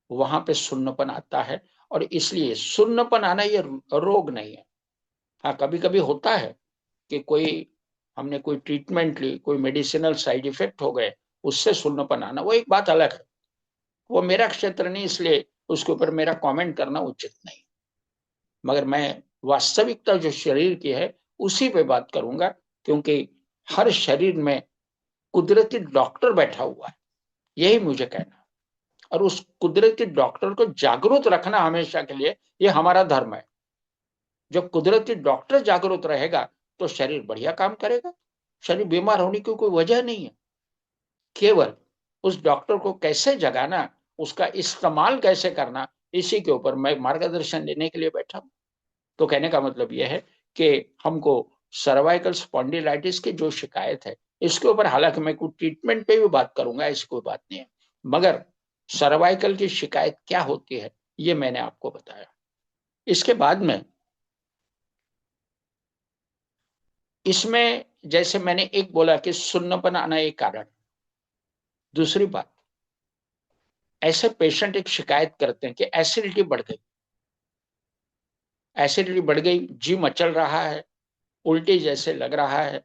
Speaker 1: वहां पे सुन्नपन आता है। और इसलिए सुन्नपन आना ये रोग नहीं है। हाँ, कभी कभी होता है कि कोई, हमने कोई ट्रीटमेंट ली, कोई मेडिसिनल साइड इफेक्ट हो गए, उससे सुन्नपन आना, वो एक बात अलग है। वो मेरा क्षेत्र नहीं, इसलिए उसके ऊपर मेरा कमेंट करना उचित नहीं। मगर मैं वास्तविकता जो शरीर की है उसी पे बात करूंगा, क्योंकि हर शरीर में कुदरती डॉक्टर बैठा हुआ है, यही मुझे कहना है। और उस कुदरती डॉक्टर को जागरूक रखना हमेशा के लिए ये हमारा धर्म है। जब कुदरती डॉक्टर जागरूक रहेगा तो शरीर बढ़िया काम करेगा। शरीर बीमार होने की कोई वजह नहीं है। केवल उस डॉक्टर को कैसे जगाना, उसका इस्तेमाल कैसे करना, इसी के ऊपर मैं मार्गदर्शन देने के लिए बैठा हूं। तो कहने का मतलब यह है कि हमको सर्वाइकल स्पॉन्डिलाइटिस की जो शिकायत है, इसके ऊपर हालांकि मैं कुछ ट्रीटमेंट पे भी बात करूंगा, ऐसी कोई बात नहीं है, मगर सर्वाइकल की शिकायत क्या होती है ये मैंने आपको बताया। इसके बाद में इसमें जैसे मैंने एक बोला कि सुन्नपन आना एक कारण। दूसरी बात, ऐसे पेशेंट एक शिकायत करते हैं कि एसिडिटी बढ़ गई, एसिडिटी बढ़ गई, जी मचल रहा है, उल्टी जैसे लग रहा है।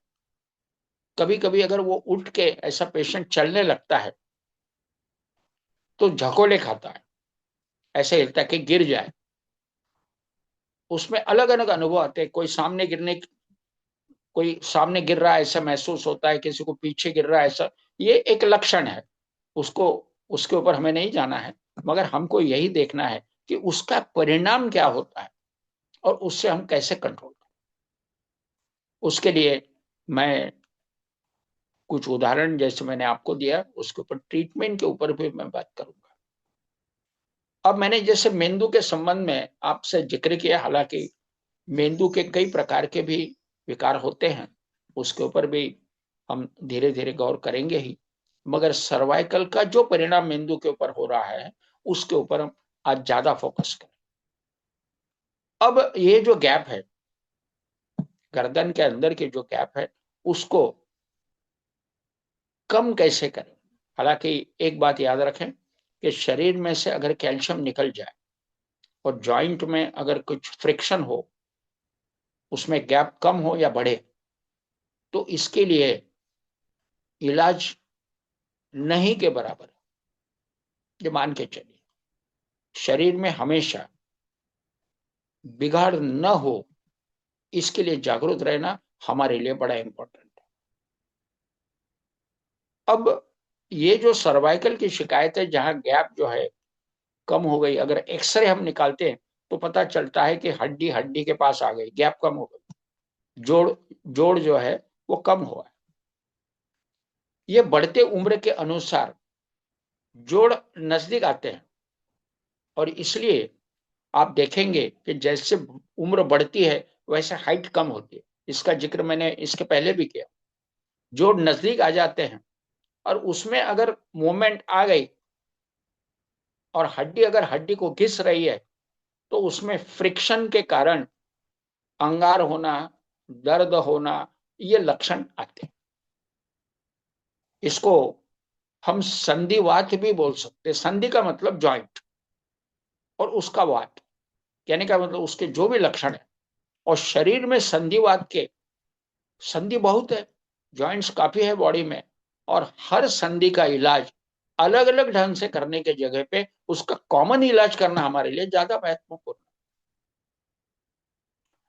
Speaker 1: कभी कभी अगर वो उठ के ऐसा पेशेंट चलने लगता है तो झकोले खाता है, ऐसे लगता है कि गिर जाए। उसमें अलग अलग अनुभव आते हैं, कोई सामने गिर रहा है ऐसा महसूस होता है, किसी को पीछे गिर रहा है ऐसा। ये एक लक्षण है, उसको, उसके ऊपर हमें नहीं जाना है, मगर हमको यही देखना है कि उसका परिणाम क्या होता है और उससे हम कैसे कंट्रोल करें। उसके लिए मैं कुछ उदाहरण जैसे मैंने आपको दिया, उसके ऊपर ट्रीटमेंट के ऊपर भी मैं बात करूंगा। अब मैंने जैसे मेंदु के संबंध में आपसे जिक्र किया, हालांकि मेंदु के कई प्रकार के भी विकार होते हैं, उसके ऊपर भी हम धीरे धीरे गौर करेंगे ही, मगर सर्वाइकल का जो परिणाम मेंदु के ऊपर हो रहा है उसके ऊपर हम आज ज्यादा फोकस करें। अब ये जो गैप है, गर्दन के अंदर के जो गैप है, उसको कम कैसे करें? हालांकि एक बात याद रखें कि शरीर में से अगर कैल्शियम निकल जाए और जॉइंट में अगर कुछ फ्रिक्शन हो, उसमें गैप कम हो या बढ़े, तो इसके लिए इलाज नहीं के बराबर है। ये मान के चलिए, शरीर में हमेशा बिगाड़ न हो, इसके लिए जागरूक रहना हमारे लिए बड़ा इंपॉर्टेंट है। अब ये जो सर्वाइकल की शिकायत है, जहां गैप जो है कम हो गई, अगर एक्सरे हम निकालते हैं तो पता चलता है कि हड्डी हड्डी के पास आ गई, गैप कम हो गई, जोड़ जोड़ जो है वो कम हुआ है। ये बढ़ते उम्र के अनुसार जोड़ नजदीक आते हैं, और इसलिए आप देखेंगे कि जैसे उम्र बढ़ती है वैसे हाइट कम होती है। इसका जिक्र मैंने इसके पहले भी किया। जोड़ नजदीक आ जाते हैं और उसमें अगर मूवमेंट आ गई और हड्डी अगर हड्डी को घिस रही है तो उसमें फ्रिक्शन के कारण अंगार होना, दर्द होना, ये लक्षण आते हैं। इसको हम संधिवात भी बोल सकते हैं। संधि का मतलब जॉइंट, और उसका वात कहने का मतलब उसके जो भी लक्षण है। और शरीर में संधिवात के संधि बहुत है, जॉइंट्स काफी है बॉडी में, और हर संधि का इलाज अलग अलग ढंग से करने के जगह पे उसका कॉमन इलाज करना हमारे लिए ज्यादा महत्वपूर्ण।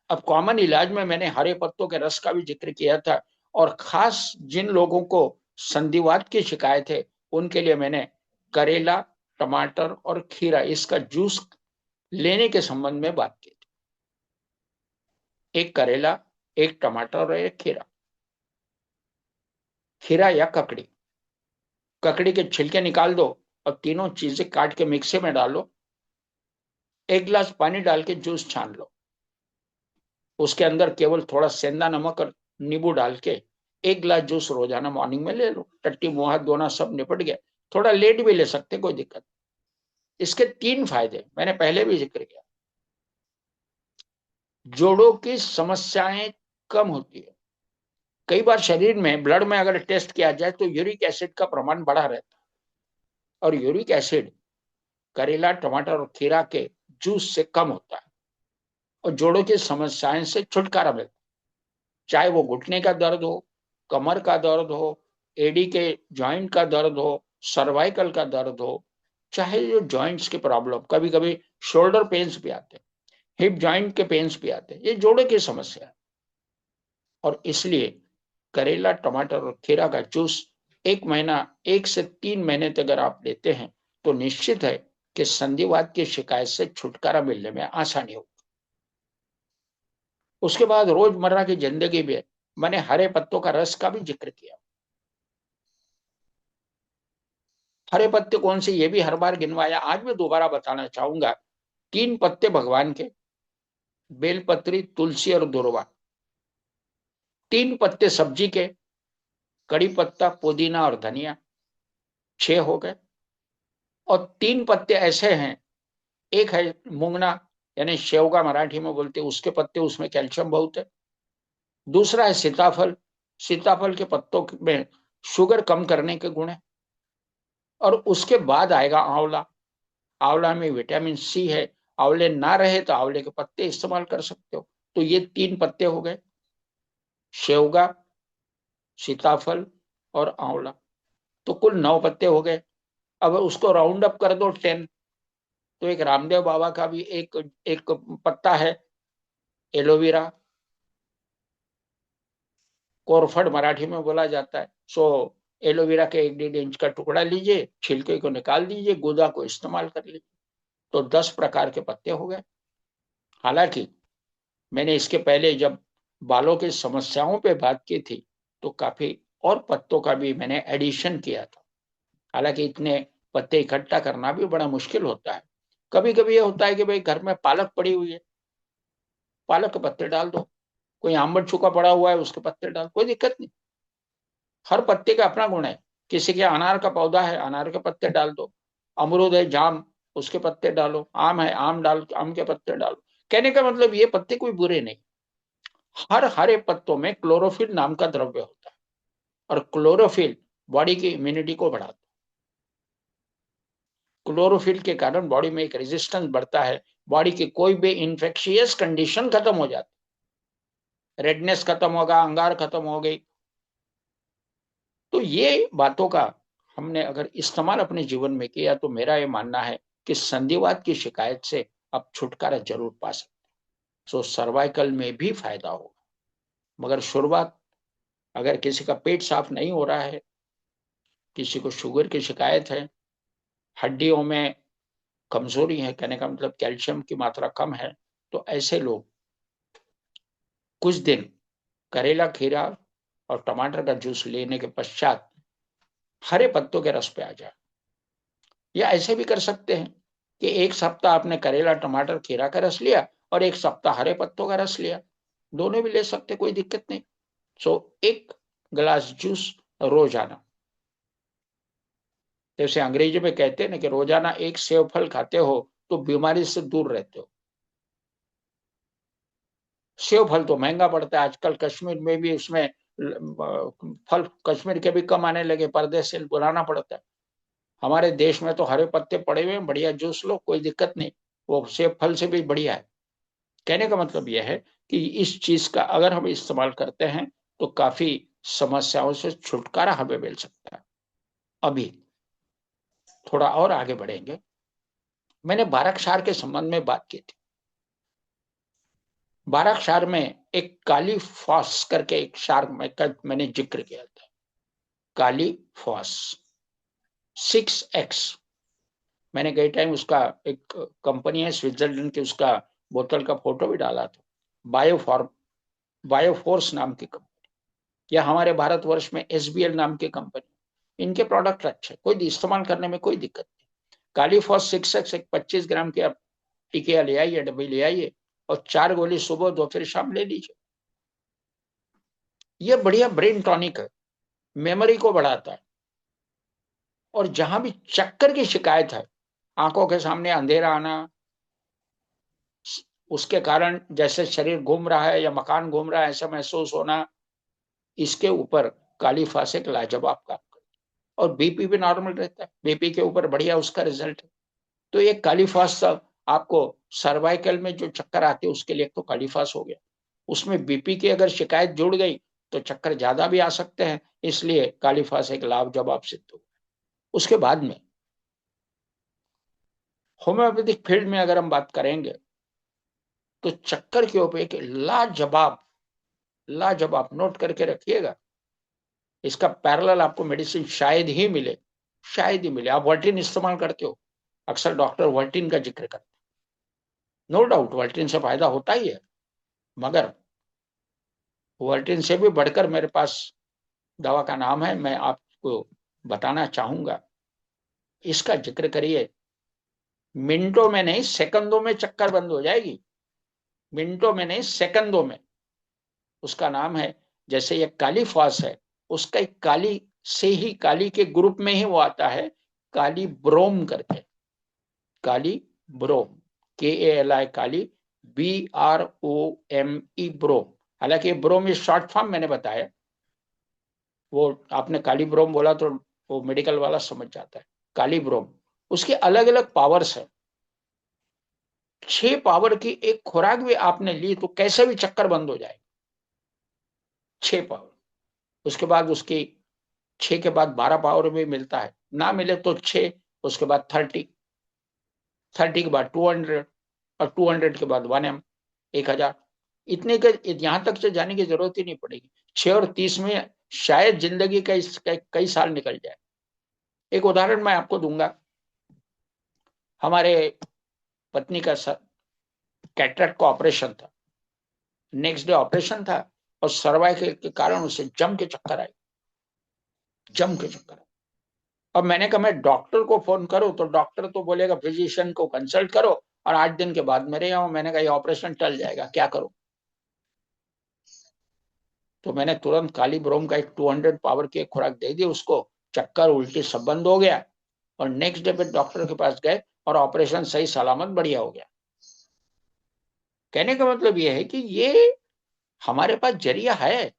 Speaker 1: अब कॉमन इलाज में मैंने हरे पत्तों के रस का भी जिक्र किया था, और खास जिन लोगों को संधिवात की शिकायत है उनके लिए मैंने करेला, टमाटर और खीरा इसका जूस लेने के संबंध में बात की थी। एक करेला, एक टमाटर और एक खीरा। खीरा या ककड़ी, ककड़ी के छिलके निकाल दो और तीनों चीजें काट के मिक्सी में डालो, एक गिलास पानी डाल के जूस छान लो। उसके अंदर केवल थोड़ा सेंधा नमक और नींबू डाल के एक गिलास जूस रोजाना मॉर्निंग में ले लो। टट्टी मुंह हाथ धोना सब निपट गया। थोड़ा लेट भी ले सकते, कोई दिक्कत। इसके तीन फायदे मैंने पहले भी जिक्र किया। जोड़ों की समस्याएं कम होती है। कई बार शरीर में ब्लड में अगर टेस्ट किया जाए तो यूरिक एसिड का प्रमाण बढ़ा रहता है, और यूरिक एसिड करेला, टमाटर और खीरा के जूस से कम होता है, और जोड़ों की समस्याएं से छुटकारा मिलता है। चाहे वो घुटने का दर्द हो, कमर का दर्द हो, एडी के जॉइंट का दर्द हो, सर्वाइकल का दर्द हो, चाहे जो जॉइंट्स की प्रॉब्लम, कभी कभी शोल्डर पेन्स भी आते हैं, हिप जॉइंट के पेन्स भी आते हैं, ये जोड़ों की समस्या है। और इसलिए करेला, टमाटर और खीरा का जूस 1 महीना, 1 से 3 महीने तक अगर आप लेते हैं तो निश्चित है कि संधिवात की शिकायत से छुटकारा मिलने में आसानी होगी। उसके बाद रोजमर्रा की जिंदगी में मैंने हरे पत्तों का रस का भी जिक्र किया। हरे पत्ते कौन से ये भी हर बार गिनवाया, आज मैं दोबारा बताना चाहूंगा। 3 पत्ते भगवान के, बेलपत्री, तुलसी और दुर्वा। 3 पत्ते सब्जी के, कड़ी पत्ता, पुदीना और धनिया। 6 हो गए। और 3 पत्ते ऐसे हैं, एक है मूंगना यानी शेवगा मराठी में बोलते हैं, उसके पत्ते, उसमें कैल्शियम बहुत है। दूसरा है सीताफल, सीताफल के पत्तों में शुगर कम करने के गुण है। और उसके बाद आएगा आंवला, आंवला में विटामिन सी है। आंवले ना रहे तो आंवले के पत्ते इस्तेमाल कर सकते हो। तो ये 3 पत्ते हो गए, शेवगा, सीताफल और आंवला। तो कुल 9 पत्ते हो गए। अब उसको राउंड अप कर दो 10। तो एक रामदेव बाबा का भी एक एक पत्ता है, एलोवेरा, कोरफड मराठी में बोला जाता है। सो एलोवेरा के 1 1.5 इंच का टुकड़ा लीजिए, छिलके को निकाल दीजिए, गूदा को इस्तेमाल कर लीजिए। तो 10 प्रकार के पत्ते हो गए। हालांकि मैंने इसके पहले जब बालों की समस्याओं पे बात की थी तो काफी और पत्तों का भी मैंने एडिशन किया था। हालांकि इतने पत्ते इकट्ठा करना भी बड़ा मुश्किल होता है। कभी कभी ये होता है कि भाई घर में पालक पड़ी हुई है, पालक के पत्ते डाल दो। कोई आंबट चूका पड़ा हुआ है, उसके पत्ते डाल, कोई दिक्कत नहीं। हर पत्ते का अपना गुण है। किसी के अनार का पौधा है, अनार के पत्ते डाल दो। अमरूद है, जाम, उसके पत्ते डालो। आम है, आम डाल, आम के पत्ते डालो। कहने का मतलब ये पत्ते कोई बुरे नहीं। हर हरे पत्तों में क्लोरोफिल नाम का द्रव्य होता है, और क्लोरोफिल बॉडी की इम्यूनिटी को बढ़ाता है। क्लोरोफिल के कारण बॉडी में एक रेजिस्टेंस बढ़ता है, बॉडी की कोई भी इंफेक्शियस कंडीशन खत्म हो जाती है, रेडनेस खत्म होगा, अंगार खत्म हो गई। तो ये बातों का हमने अगर इस्तेमाल अपने जीवन में किया तो मेरा ये मानना है कि संधिवात की शिकायत से आप छुटकारा जरूर पा सकते हैं। सो सर्वाइकल में भी फायदा होगा। मगर शुरुआत, अगर किसी का पेट साफ नहीं हो रहा है किसी को शुगर की शिकायत है, हड्डियों में कमजोरी है, कहने का मतलब कैल्शियम की मात्रा कम है, तो ऐसे लोग कुछ दिन करेला, खीरा और टमाटर का जूस लेने के पश्चात हरे पत्तों के रस पे आ जाए। या ऐसे भी कर सकते हैं कि एक सप्ताह आपने करेला, टमाटर, खीरा का रस लिया और एक सप्ताह हरे पत्तों का रस लिया, दोनों भी ले सकते, कोई दिक्कत नहीं। सो एक गिलास जूस रोजाना, जैसे अंग्रेजी में कहते हैं ना कि रोजाना एक सेव फल खाते हो तो बीमारी से दूर रहते हो। सेव फल तो महंगा पड़ता है आजकल, कश्मीर में भी उसमें फल कश्मीर के भी कम आने लगे, परदेश से बुलाना पड़ता है। हमारे देश में तो हरे पत्ते पड़े हुए हैं, बढ़िया जूस लो, कोई दिक्कत नहीं, वो सेब फल से भी बढ़िया है। कहने का मतलब यह है कि इस चीज का अगर हम इस्तेमाल करते हैं तो काफी समस्याओं से छुटकारा हमें मिल सकता है। अभी थोड़ा और आगे बढ़ेंगे। मैंने बाराक्षार के संबंध में बात की थी। बाराक्षार में एक काली फॉस करके एक शार्क मैंने जिक्र किया था। काली फॉस 6X, मैंने कई टाइम उसका एक कंपनी है स्विट्जरलैंड की, उसका बोतल का फोटो भी डाला था। बायोफॉर्म बायोफोर्स नाम की कंपनी, या हमारे भारतवर्ष में SBL नाम की कंपनी, इनके प्रोडक्ट अच्छे, कोई इस्तेमाल करने में कोई दिक्कत नहीं। कालीफॉस 6X एक 25 ग्राम की आप टिकिया ले आइए, डब्बी ले आइए और 4 गोली सुबह दोपहर शाम ले लीजिए। ये बढ़िया ब्रेन टॉनिक है, मेमोरी को बढ़ाता है। और जहां भी चक्कर की शिकायत है, आंखों के सामने अंधेरा आना, उसके कारण जैसे शरीर घूम रहा है या मकान घूम रहा है ऐसा महसूस होना, इसके ऊपर कालीफास एक लाजवाब काम करता है। और बीपी भी नॉर्मल रहता है, बीपी के ऊपर बढ़िया उसका रिजल्ट है। तो ये कालीफास आपको सर्वाइकल में जो चक्कर आते हैं उसके लिए तो कालीफास हो गया। उसमें बीपी की अगर शिकायत जुड़ गई तो चक्कर ज्यादा भी आ सकते हैं, इसलिए कालीफास एक लाजवाब सिद्ध हो। उसके बाद में होम्योपैथिक फील्ड में अगर हम बात करेंगे तो चक्कर के ऊपर एक लाजवाब लाजवाब, नोट करके रखिएगा, इसका पैरेलल आपको मेडिसिन शायद ही मिले, शायद ही मिले। आप वर्टिन इस्तेमाल करते हो, अक्सर डॉक्टर वर्टिन का जिक्र करते हैं। नो डाउट वर्टिन से फायदा होता ही है, मगर वर्टिन से भी बढ़कर मेरे पास दवा का नाम है, मैं आपको बताना चाहूंगा। इसका जिक्र करिए, मिनटों में नहीं सेकंडों में चक्कर बंद हो जाएगी, मिनटों में नहीं सेकंडों में। उसका नाम है, जैसे ये काली फॉस है, उसका एक काली से ही, काली के ग्रुप में ही वो आता है, काली ब्रोम करके, काली ब्रोम, KALI काली, BROME ब्रोम। हालांकि ब्रोम इज शॉर्ट फॉर्म मैंने बताया, वो आपने काली ब्रोम बोला तो वो मेडिकल वाला समझ जाता है। काली ब्रोम, उसके अलग अलग पावर्स है। 6 पावर की एक खुराक भी आपने ली तो कैसे भी चक्कर बंद हो जाए, 6 पावर। उसके बाद उसकी 6 के बाद 12 पावर भी मिलता है, ना मिले तो 6, उसके बाद 30, 30 के बाद 200 और 200 के बाद 1M, 1000। इतने के यहां तक से जाने की जरूरत ही नहीं पड़ेगी। 6 और 30 में शायद जिंदगी कई साल निकल जाए। एक उदाहरण मैं आपको दूंगा। हमारे पत्नी का कैटरेक्ट का ऑपरेशन था, नेक्स्ट डे ऑपरेशन था, और सर्वाइकल के कारण उसे जम के चक्कर आए, जम के चक्कर आए। अब मैंने कहा मैं डॉक्टर को फोन करूं तो डॉक्टर तो बोलेगा फिजिशियन को कंसल्ट करो और 8 दिन के बाद मेरे यहाँ। मैंने कहा ये ऑपरेशन टल जाएगा, क्या करूं? तो मैंने तुरंत काली ब्रोम का एक 200 पावर की एक खुराक दे दी उसको, चक्कर उल्टी सब बंद हो गया। और नेक्स्ट डे पे डॉक्टर के पास गए और ऑपरेशन सही सलामत बढ़िया हो गया। कहने का मतलब यह है कि ये हमारे पास जरिया है,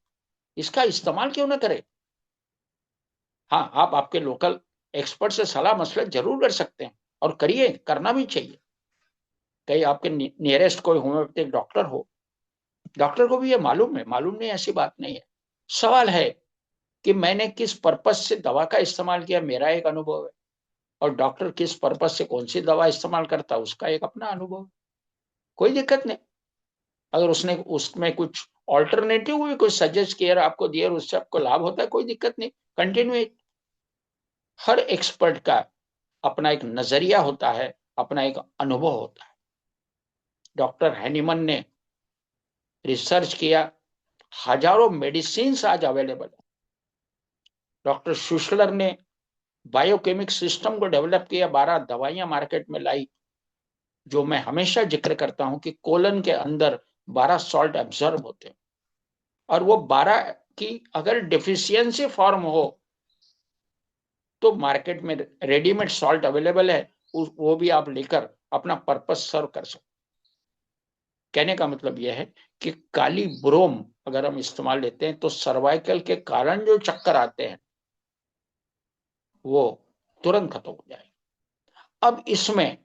Speaker 1: इसका इस्तेमाल क्यों ना करें? हाँ, आप आपके लोकल एक्सपर्ट से सलाह मशवरा जरूर कर सकते हैं, और करिए, करना भी चाहिए। कहीं आपके नियरेस्ट कोई होम्योपैथिक डॉक्टर हो, डॉक्टर को भी ये मालूम है, मालूम नहीं ऐसी बात नहीं है। सवाल है कि मैंने किस पर्पज से दवा का इस्तेमाल किया, मेरा एक अनुभव है, और डॉक्टर किस पर्पज से कौन सी दवा इस्तेमाल करता है उसका एक अपना अनुभव है। कोई दिक्कत नहीं, अगर उसने उसमें कुछ ऑल्टरनेटिव भी कुछ सजेस्ट किया, आपको दिया, उससे आपको लाभ होता है, कोई दिक्कत नहीं, कंटिन्यू। हर एक्सपर्ट का अपना एक नजरिया होता है, अपना एक अनुभव होता है। डॉक्टर हैनीमन ने रिसर्च किया, हजारों मेडिसिन आज अवेलेबल है। डॉक्टर शुशलर ने बायोकेमिक सिस्टम को डेवलप किया, 12 दवाइयां मार्केट में लाई। जो मैं हमेशा जिक्र करता हूं कि कोलन के अंदर 12 सॉल्ट एब्जॉर्ब होते हैं, और वो 12 की अगर डिफिशियंसी फॉर्म हो तो मार्केट में रेडीमेड सॉल्ट अवेलेबल है, वो भी आप लेकर अपना पर्पस सर्व कर सकते। कहने का मतलब यह है कि काली ब्रोम अगर हम इस्तेमाल लेते हैं तो सर्वाइकल के कारण जो चक्कर आते हैं वो तुरंत खत्म हो जाए। अब इसमें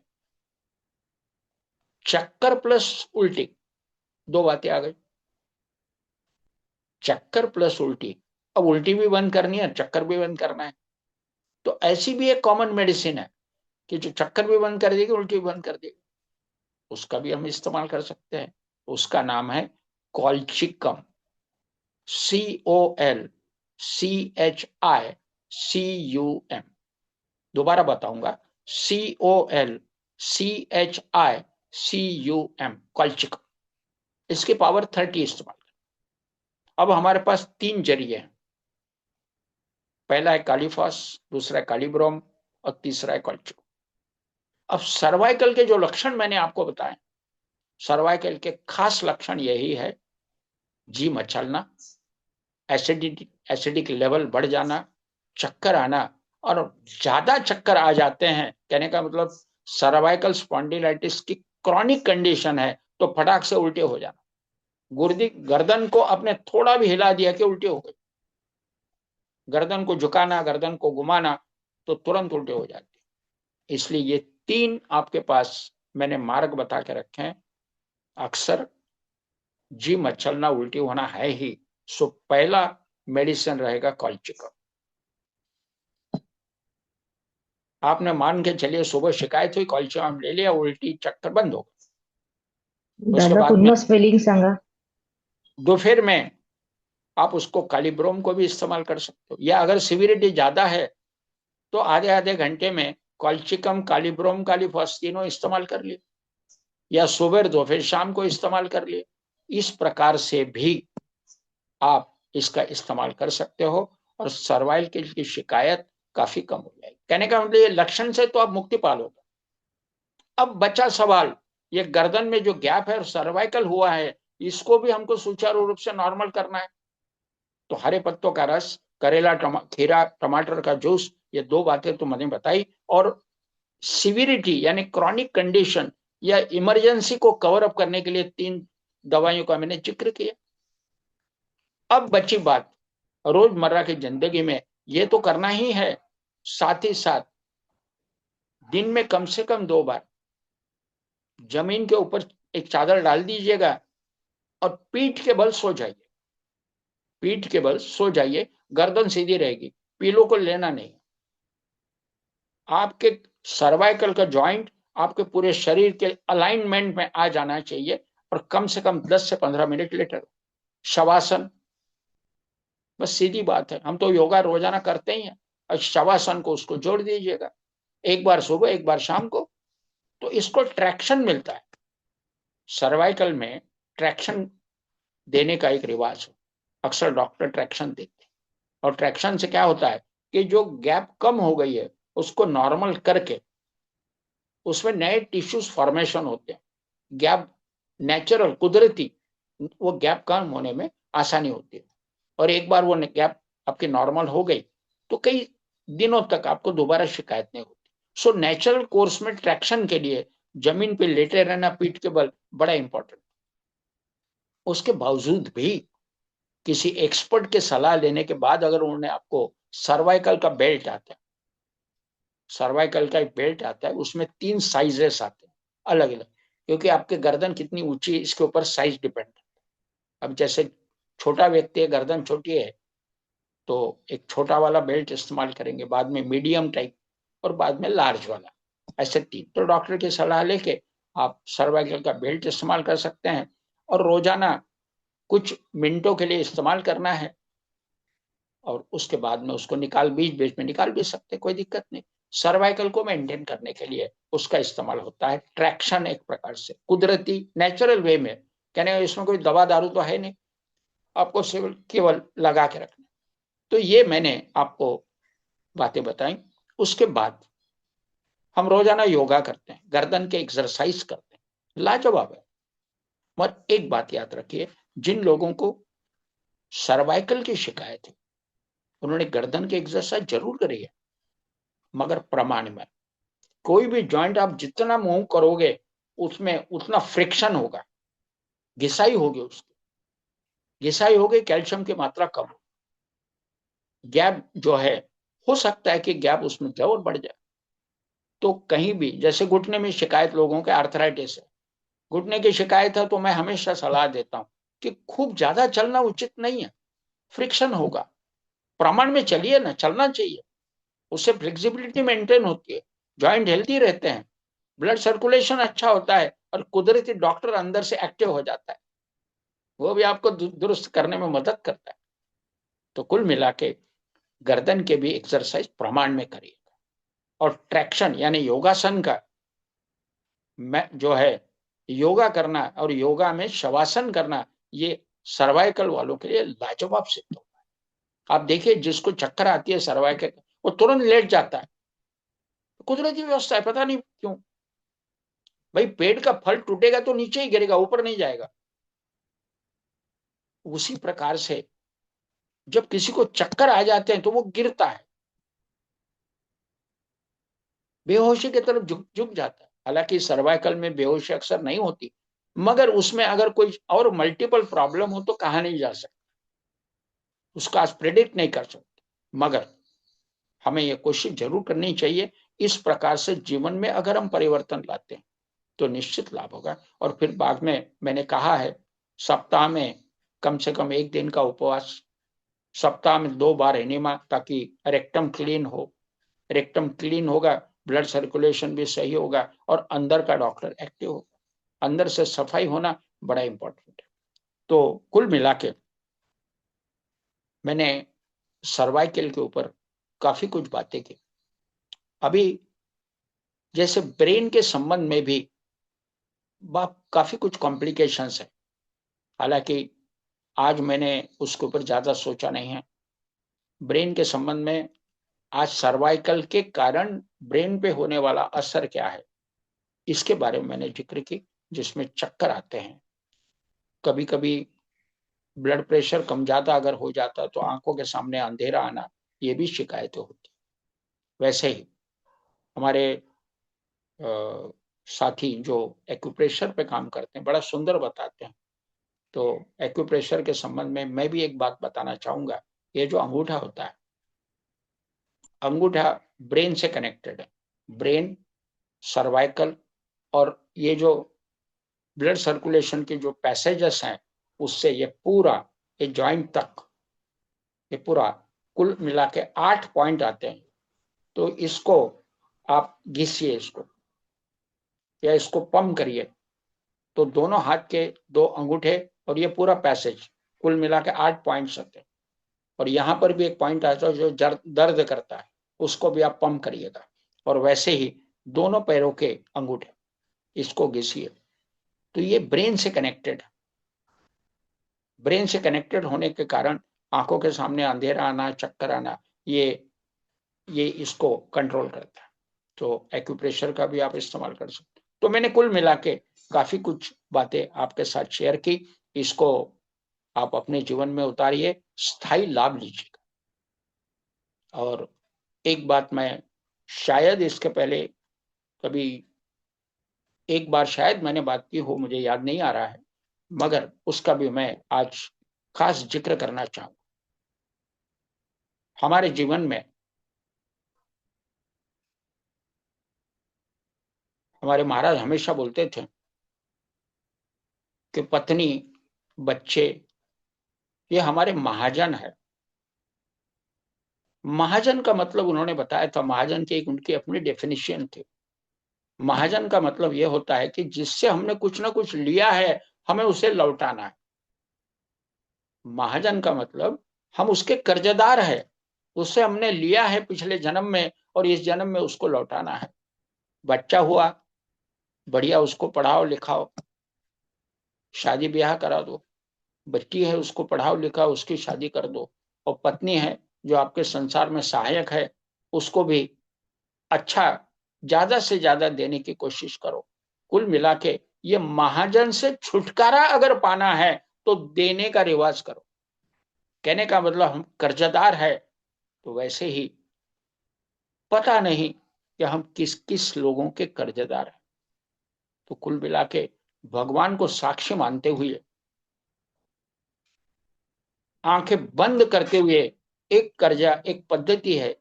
Speaker 1: चक्कर प्लस उल्टी, दो बातें आ गई। चक्कर प्लस उल्टी, अब उल्टी भी बंद करनी है, चक्कर भी बंद करना है, तो ऐसी भी एक कॉमन मेडिसिन है कि जो चक्कर भी बंद कर देगी, उल्टी भी बंद कर देगी। उसका भी हम इस्तेमाल कर सकते हैं। उसका नाम है कॉल्चिकम, COLCHICUM। दोबारा बताऊंगा, COLCHICUM, कॉल्चिकम। इसकी पावर 30 इस्तेमाल। अब हमारे पास तीन जरिए हैं, पहला है कालीफॉस, दूसरा है कालीब्रोम, और तीसरा है कॉल्चिकम। अब सर्वाइकल के जो लक्षण मैंने आपको बताए, सर्वाइकल के खास लक्षण यही है: जी मचलना, एसिडिक लेवल बढ़ जाना, चक्कर आना, और ज्यादा चक्कर आ जाते हैं। कहने का मतलब सर्वाइकल स्पॉन्डिलाइटिस की क्रॉनिक कंडीशन है तो फटाक से उल्टे हो जाना। गुर्दी गर्दन को आपने थोड़ा भी हिला दिया कि उल्टी हो गई, गर्दन को झुकाना, गर्दन को घुमाना, तो तुरंत उल्टे हो जाते। इसलिए ये तीन आपके पास मैंने मार्ग बता के रखे हैं। अक्सर जी मचलना, उल्टी होना है ही, सो पहला मेडिसिन रहेगा कॉल्चिकम। आपने मान के चलिए सुबह शिकायत हुई, कॉल्शियम ले लिया, उल्टी चक्कर बंद हो गए। उसके
Speaker 2: दादा
Speaker 1: बाद में
Speaker 2: पुन्हा स्पेलिंग सांगा.
Speaker 1: दोपहर में आप उसको कालीब्रोम को भी इस्तेमाल कर सकते हो, या अगर सिविरिटी ज्यादा है तो आधे आधे घंटे में कॉल्चिकम, कालीब्रोम, कालीफॉस तीनों इस्तेमाल कर लिए, या सुबह दोपहर शाम को इस्तेमाल कर लिए। इस प्रकार से भी आप इसका इस्तेमाल कर सकते हो और सर्वाइकल की शिकायत काफी कम हो जाएगी। कहने का मतलब ये लक्षण से तो आप मुक्ति पालोगे। अब बचा सवाल, ये गर्दन में जो गैप है और सर्वाइकल हुआ है, इसको भी हमको सुचारू रूप से नॉर्मल करना है। तो हरे पत्तों का रस, करेला, खीरा, टमाटर का जूस, ये दो बातें तो मैंने बताई। और सिविरिटी यानी क्रॉनिक कंडीशन या इमरजेंसी को कवर अप करने के लिए तीन दवाइयों का मैंने जिक्र किया। अब बची बात, रोजमर्रा की जिंदगी में ये तो करना ही है, साथ ही साथ दिन में कम से कम 2 बार जमीन के ऊपर एक चादर डाल दीजिएगा और पीठ के बल सो जाइए। पीठ के बल सो जाइए, गर्दन सीधी रहेगी, पीलो को लेना नहीं। आपके सर्वाइकल का जॉइंट आपके पूरे शरीर के अलाइनमेंट में आ जाना चाहिए, और कम से कम 10 से 15 मिनट लेटे रहो। शवासन, बस सीधी बात है, हम तो योगा रोजाना करते ही हैं, और शवासन को उसको जोड़ दीजिएगा, एक बार सुबह एक बार शाम को, तो इसको ट्रैक्शन मिलता है। सर्वाइकल में ट्रैक्शन देने का एक रिवाज है, अक्सर डॉक्टर ट्रैक्शन देते हैं। और ट्रैक्शन से क्या होता है कि जो गैप कम हो गई है उसको नॉर्मल करके उसमें नए टिश्यूज फॉर्मेशन होते हैं। गैप नेचुरल, कुदरती, वो गैप कम होने में आसानी होती है। और एक बार वो गैप आपकी नॉर्मल हो गई तो कई दिनों तक आपको दोबारा शिकायत नहीं होती। सो नेचुरल कोर्स में ट्रैक्शन के लिए जमीन पे लेटे रहना पीठ के बल बड़ा इंपॉर्टेंट। उसके बावजूद भी किसी एक्सपर्ट के सलाह लेने के बाद अगर उन्होंने आपको सर्वाइकल का बेल्ट आता है, सर्वाइकल का एक बेल्ट आता है, उसमें 3 साइजेस आते हैं अलग अलग, क्योंकि आपके गर्दन कितनी ऊंची है इसके ऊपर साइज डिपेंड है। अब जैसे छोटा व्यक्ति है, गर्दन छोटी है, तो एक छोटा वाला बेल्ट इस्तेमाल करेंगे, बाद में मीडियम टाइप, और बाद में लार्ज वाला, ऐसे तीन। तो डॉक्टर की सलाह लेके आप सर्वाइकल का बेल्ट इस्तेमाल कर सकते हैं, और रोजाना कुछ मिनटों के लिए इस्तेमाल करना है। और उसके बाद में उसको बीच बीच में निकाल भी सकते, कोई दिक्कत नहीं। सर्वाइकल को मेंटेन करने के लिए उसका इस्तेमाल होता है ट्रैक्शन, एक प्रकार से कुदरती नेचुरल वे में, कहने इसमें कोई दवा दारू तो है नहीं, आपको केवल लगा के रखना। तो ये मैंने आपको बातें बताई। उसके बाद हम रोजाना योगा करते हैं, गर्दन के एक्सरसाइज करते हैं, लाजवाब है। और एक बात याद रखिए, जिन लोगों को सर्वाइकल की शिकायत है उन्होंने गर्दन की एक्सरसाइज जरूर करी है, मगर प्रमाण में। कोई भी जॉइंट आप जितना मूव करोगे उसमें उतना फ्रिक्शन होगा, घिसाई होगी, उसकी घिसाई होगी, कैल्शियम की मात्रा कम हो, गैप जो है, हो सकता है कि गैप उसमें क्या और बढ़ जाए। तो कहीं भी, जैसे घुटने में शिकायत लोगों के आर्थराइटिस है, घुटने की शिकायत है, तो मैं हमेशा सलाह देता हूं कि खूब ज्यादा चलना उचित नहीं है, फ्रिक्शन होगा, प्रमाण में चलिए ना, चलना चाहिए, उससे फ्लेक्सिबिलिटी मेंटेन होती है, जॉइंट हेल्थी रहते हैं, ब्लड सर्कुलेशन अच्छा होता है, और कुदरती डॉक्टर अंदर से एक्टिव हो जाता है, वो भी आपको दुरुस्त करने में मदद करता है। तो कुल मिला के गर्दन के भी एक्सरसाइज प्रमाण में करिएगा। और ट्रैक्शन यानी योगासन का जो है, योगा करना और योगा में शवासन करना, ये सर्वाइकल वालों के लिए लाजवाब सिद्ध होगा। आप देखिए, जिसको चक्कर आती है सर्वाइकल, वो तुरंत लेट जाता है, कुदरती व्यवस्था है, पता नहीं क्यों। भाई पेड़ का फल टूटेगा तो नीचे ही गिरेगा, ऊपर नहीं जाएगा। उसी प्रकार से जब किसी को चक्कर आ जाते हैं तो वो गिरता है, बेहोशी की तरफ झुक झुक जाता है। हालांकि सर्वाइकल में बेहोशी अक्सर नहीं होती, मगर उसमें अगर कोई और मल्टीपल प्रॉब्लम हो तो कहा नहीं जा सकता, उसका आज प्रेडिक्ट नहीं कर सकते। मगर हमें यह कोशिश जरूर करनी चाहिए, इस प्रकार से जीवन में अगर हम परिवर्तन लाते हैं तो निश्चित लाभ होगा। और फिर बाद में मैंने कहा है, सप्ताह में कम से कम एक दिन का उपवास, सप्ताह में 2 बार एनिमा, ताकि रेक्टम क्लीन हो। रेक्टम क्लीन होगा, ब्लड सर्कुलेशन भी सही होगा, और अंदर का डॉक्टर एक्टिव होगा। अंदर से सफाई होना बड़ा इंपॉर्टेंट है। तो कुल मिला के मैंने सर्वाइकल के ऊपर काफी कुछ बातें की। अभी जैसे ब्रेन के संबंध में भी काफी कुछ कॉम्प्लिकेशंस है, हालांकि आज मैंने उसके ऊपर ज्यादा सोचा नहीं है। ब्रेन के संबंध में आज सर्वाइकल के कारण ब्रेन पे होने वाला असर क्या है, इसके बारे में मैंने जिक्र की, जिसमें चक्कर आते हैं, कभी कभी ब्लड प्रेशर कम ज्यादा अगर हो जाता तो आंखों के सामने अंधेरा आना, ये भी शिकायतें होती। वैसे ही हमारे साथी जो एक्यूप्रेशर पे काम करते हैं बड़ा सुंदर बताते हैं। तो एक्यूप्रेशर के संबंध में मैं भी एक बात बताना चाहूंगा। ये जो अंगूठा होता है, अंगूठा ब्रेन से कनेक्टेड है। ब्रेन, सर्वाइकल, और ये जो ब्लड सर्कुलेशन के जो पैसेजेस हैं, उससे ये पूरा, ये जॉइंट तक, ये पूरा कुल मिला के 8 पॉइंट आते हैं। तो इसको आप घिसिए, इसको या इसको पंप करिए, तो दोनों हाथ के 2 अंगूठे और ये पूरा पैसेज, कुल मिला के 8 पॉइंट्स आते हैं। और यहाँ पर भी एक पॉइंट आता है जो दर्द करता है, उसको भी आप पंप करिएगा। और वैसे ही दोनों पैरों के अंगूठे, इसको घिसिए। तो ये ब्रेन से कनेक्टेड है। ब्रेन से कनेक्टेड होने के कारण आंखों के सामने अंधेरा आना, चक्कर आना, ये इसको कंट्रोल करता है। तो एक्यूप्रेशर का भी आप इस्तेमाल कर सकते हैं। तो मैंने कुल मिला के काफी कुछ बातें आपके साथ शेयर की, इसको आप अपने जीवन में उतारिए, स्थायी लाभ लीजिएगा। और एक बात मैं शायद इसके पहले कभी एक बार शायद मैंने बात की हो, मुझे याद नहीं आ रहा है, मगर उसका भी मैं आज खास जिक्र करना चाहूँ। हमारे जीवन में हमारे महाराज हमेशा बोलते थे कि पत्नी, बच्चे, ये हमारे महाजन है। महाजन का मतलब उन्होंने बताया था, महाजन की एक उनकी अपनी डेफिनेशन थी। महाजन का मतलब यह होता है कि जिससे हमने कुछ ना कुछ लिया है, हमें उसे लौटाना है। महाजन का मतलब हम उसके कर्जदार है, उससे हमने लिया है पिछले जन्म में और इस जन्म में उसको लौटाना है। बच्चा हुआ, बढ़िया उसको पढ़ाओ लिखाओ, शादी ब्याह करा दो। बच्ची है उसको पढ़ाओ लिखाओ, उसकी शादी कर दो। और पत्नी है जो आपके संसार में सहायक है, उसको भी अच्छा ज्यादा से ज्यादा देने की कोशिश करो। कुल मिला के ये महाजन से छुटकारा अगर पाना है तो देने का रिवाज करो। कहने का मतलब हम कर्जदार है तो वैसे ही पता नहीं कि हम किस किस लोगों के कर्जदार हैं। तो कुल मिला के भगवान को साक्षी मानते हुए, आंखें बंद करते हुए, एक कर्जा एक पद्धति है,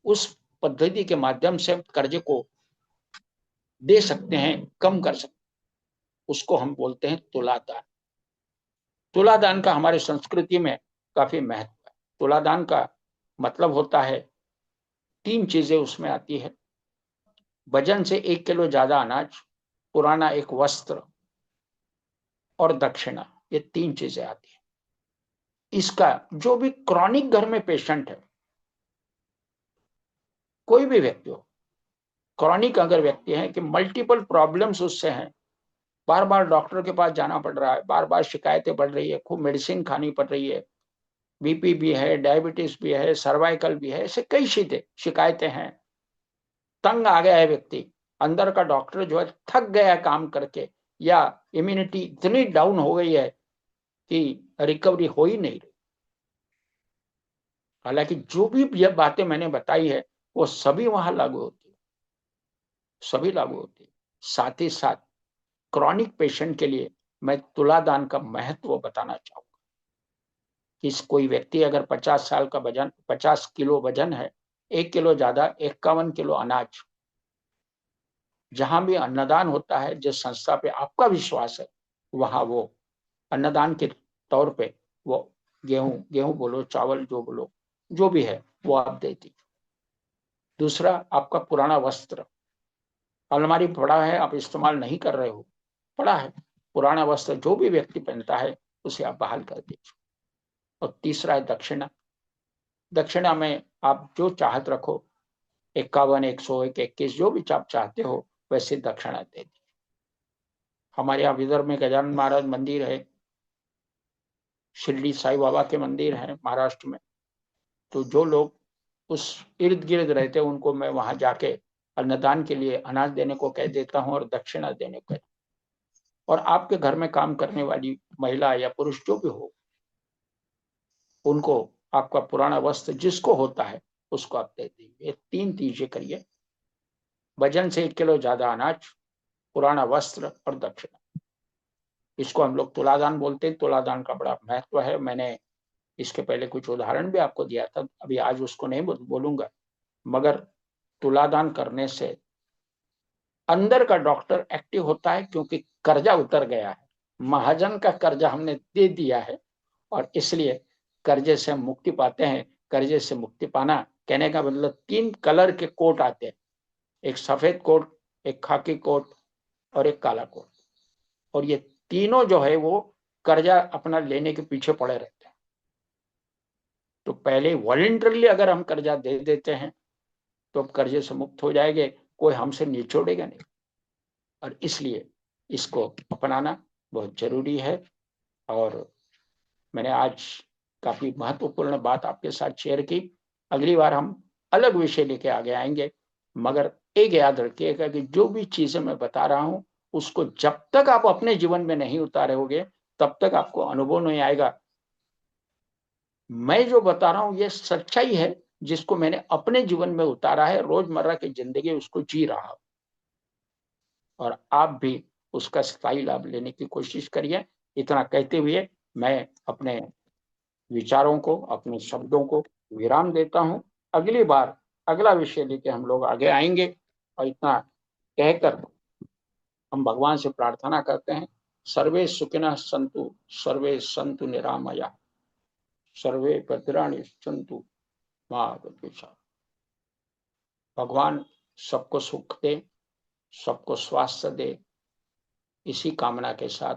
Speaker 1: उस पद्धति के माध्यम से कर्जे को दे सकते हैं, कम कर सकते हैं। उसको हम बोलते हैं तुलादान। तुलादान का हमारे संस्कृति में काफी महत्व है। तुलादान का मतलब होता है, तीन चीजें उसमें आती है। वजन से 1 किलो ज्यादा अनाज, पुराना एक वस्त्र और दक्षिणा, ये तीन चीजें आती है। इसका जो भी क्रॉनिक घर में पेशेंट है, कोई भी व्यक्ति हो, क्रॉनिक अगर व्यक्ति है कि मल्टीपल प्रॉब्लम्स उससे हैं, बार बार डॉक्टर के पास जाना पड़ रहा है, बार बार शिकायतें बढ़ रही है, खूब मेडिसिन खानी पड़ रही है, बीपी भी है, डायबिटीज भी है, सर्वाइकल भी है, ऐसे कई शिकायतें हैं, तंग आ गया है व्यक्ति, अंदर का डॉक्टर जो है थक गया है काम करके, या इम्यूनिटी इतनी डाउन हो गई है कि रिकवरी हो ही नहीं रही। हालांकि जो भी ये बातें मैंने बताई है वो सभी वहां लागू होती है, सभी लागू होती है। साथ ही साथ क्रॉनिक पेशेंट के लिए मैं तुलादान का महत्व बताना चाहूंगा कि कोई व्यक्ति अगर 50 साल का वजन, 50 किलो वजन है, 1 किलो ज्यादा, 51 किलो अनाज, जहां भी अन्नदान होता है, जिस संस्था पे आपका विश्वास है, वहां वो अन्नदान के तौर पे वो गेहूं गेहूं बोलो, चावल जो बोलो, जो भी है वो आप दे दीजिए। दूसरा, आपका पुराना वस्त्र, अलमारी पड़ा है, आप इस्तेमाल नहीं कर रहे हो, पड़ा है, पुराना वस्त्र जो भी व्यक्ति पहनता है उसे आप बहाल कर दीजिए। और तीसरा है दक्षिणा। दक्षिणा में आप जो चाहत रखो, 51, 101, 21, जो भी आप चाहते हो वैसे दक्षिणा दे दी। हमारे यहाँ विदर्भ में गजानन महाराज मंदिर है, शिरडी साई बाबा के मंदिर है महाराष्ट्र में। तो जो लोग उस इर्द गिर्द रहते हैं उनको मैं वहां जाके अन्नदान के लिए अनाज देने को कह देता हूँ और दक्षिणा देने को। और आपके घर में काम करने वाली महिला या पुरुष जो भी हो, उनको आपका पुराना वस्त्र जिसको होता है उसको आप दे दीजिए। तीन चीजें करिए, वजन से 1 किलो ज्यादा अनाज, पुराना वस्त्र और दक्षिणा। इसको हम लोग तुलादान बोलते हैं। तुलादान का बड़ा महत्व है। मैंने इसके पहले कुछ उदाहरण भी आपको दिया था, अभी आज उसको नहीं बोलूंगा। मगर तुलादान करने से अंदर का डॉक्टर एक्टिव होता है, क्योंकि कर्जा उतर गया है, महाजन का कर्जा हमने दे दिया है, और इसलिए कर्जे से मुक्ति पाते हैं। कर्जे से मुक्ति पाना कहने का मतलब 3 कलर के कोट आते हैं, एक सफेद कोट, एक खाकी कोट और एक काला कोट। और ये तीनों जो है वो कर्जा अपना लेने के पीछे पड़े रहते हैं। तो पहले वॉलेंटरली अगर हम कर्जा दे देते हैं तो अब कर्जे से मुक्त हो जाएंगे, कोई हमसे निचोड़ेगा नहीं। और इसलिए इसको अपनाना बहुत जरूरी है। और मैंने आज काफी महत्वपूर्ण बात आपके साथ शेयर की। अगली बार हम अलग विषय लेके आगे आएंगे। मगर एक याद रखिएगा कि जो भी चीजें मैं बता रहा हूं उसको जब तक आप अपने जीवन में नहीं उतारोगे तब तक आपको अनुभव नहीं आएगा। मैं जो बता रहा हूं ये सच्चाई है, जिसको मैंने अपने जीवन में उतारा है, रोजमर्रा की जिंदगी उसको जी रहा हूं। और आप भी उसका स्थायी लाभ लेने की कोशिश करिए। इतना कहते हुए मैं अपने विचारों को, अपने शब्दों को विराम देता हूं। अगली बार अगला विषय लेके हम लोग आगे आएंगे। और इतना कहकर हम भगवान से प्रार्थना करते हैं, सर्वे सुखिनः सन्तु, सर्वे सन्तु निरामया, सर्वे भद्राणि सन्तु मा विद्विषाः। भगवान सबको सुख दे, सबको स्वास्थ्य दे, इसी कामना के साथ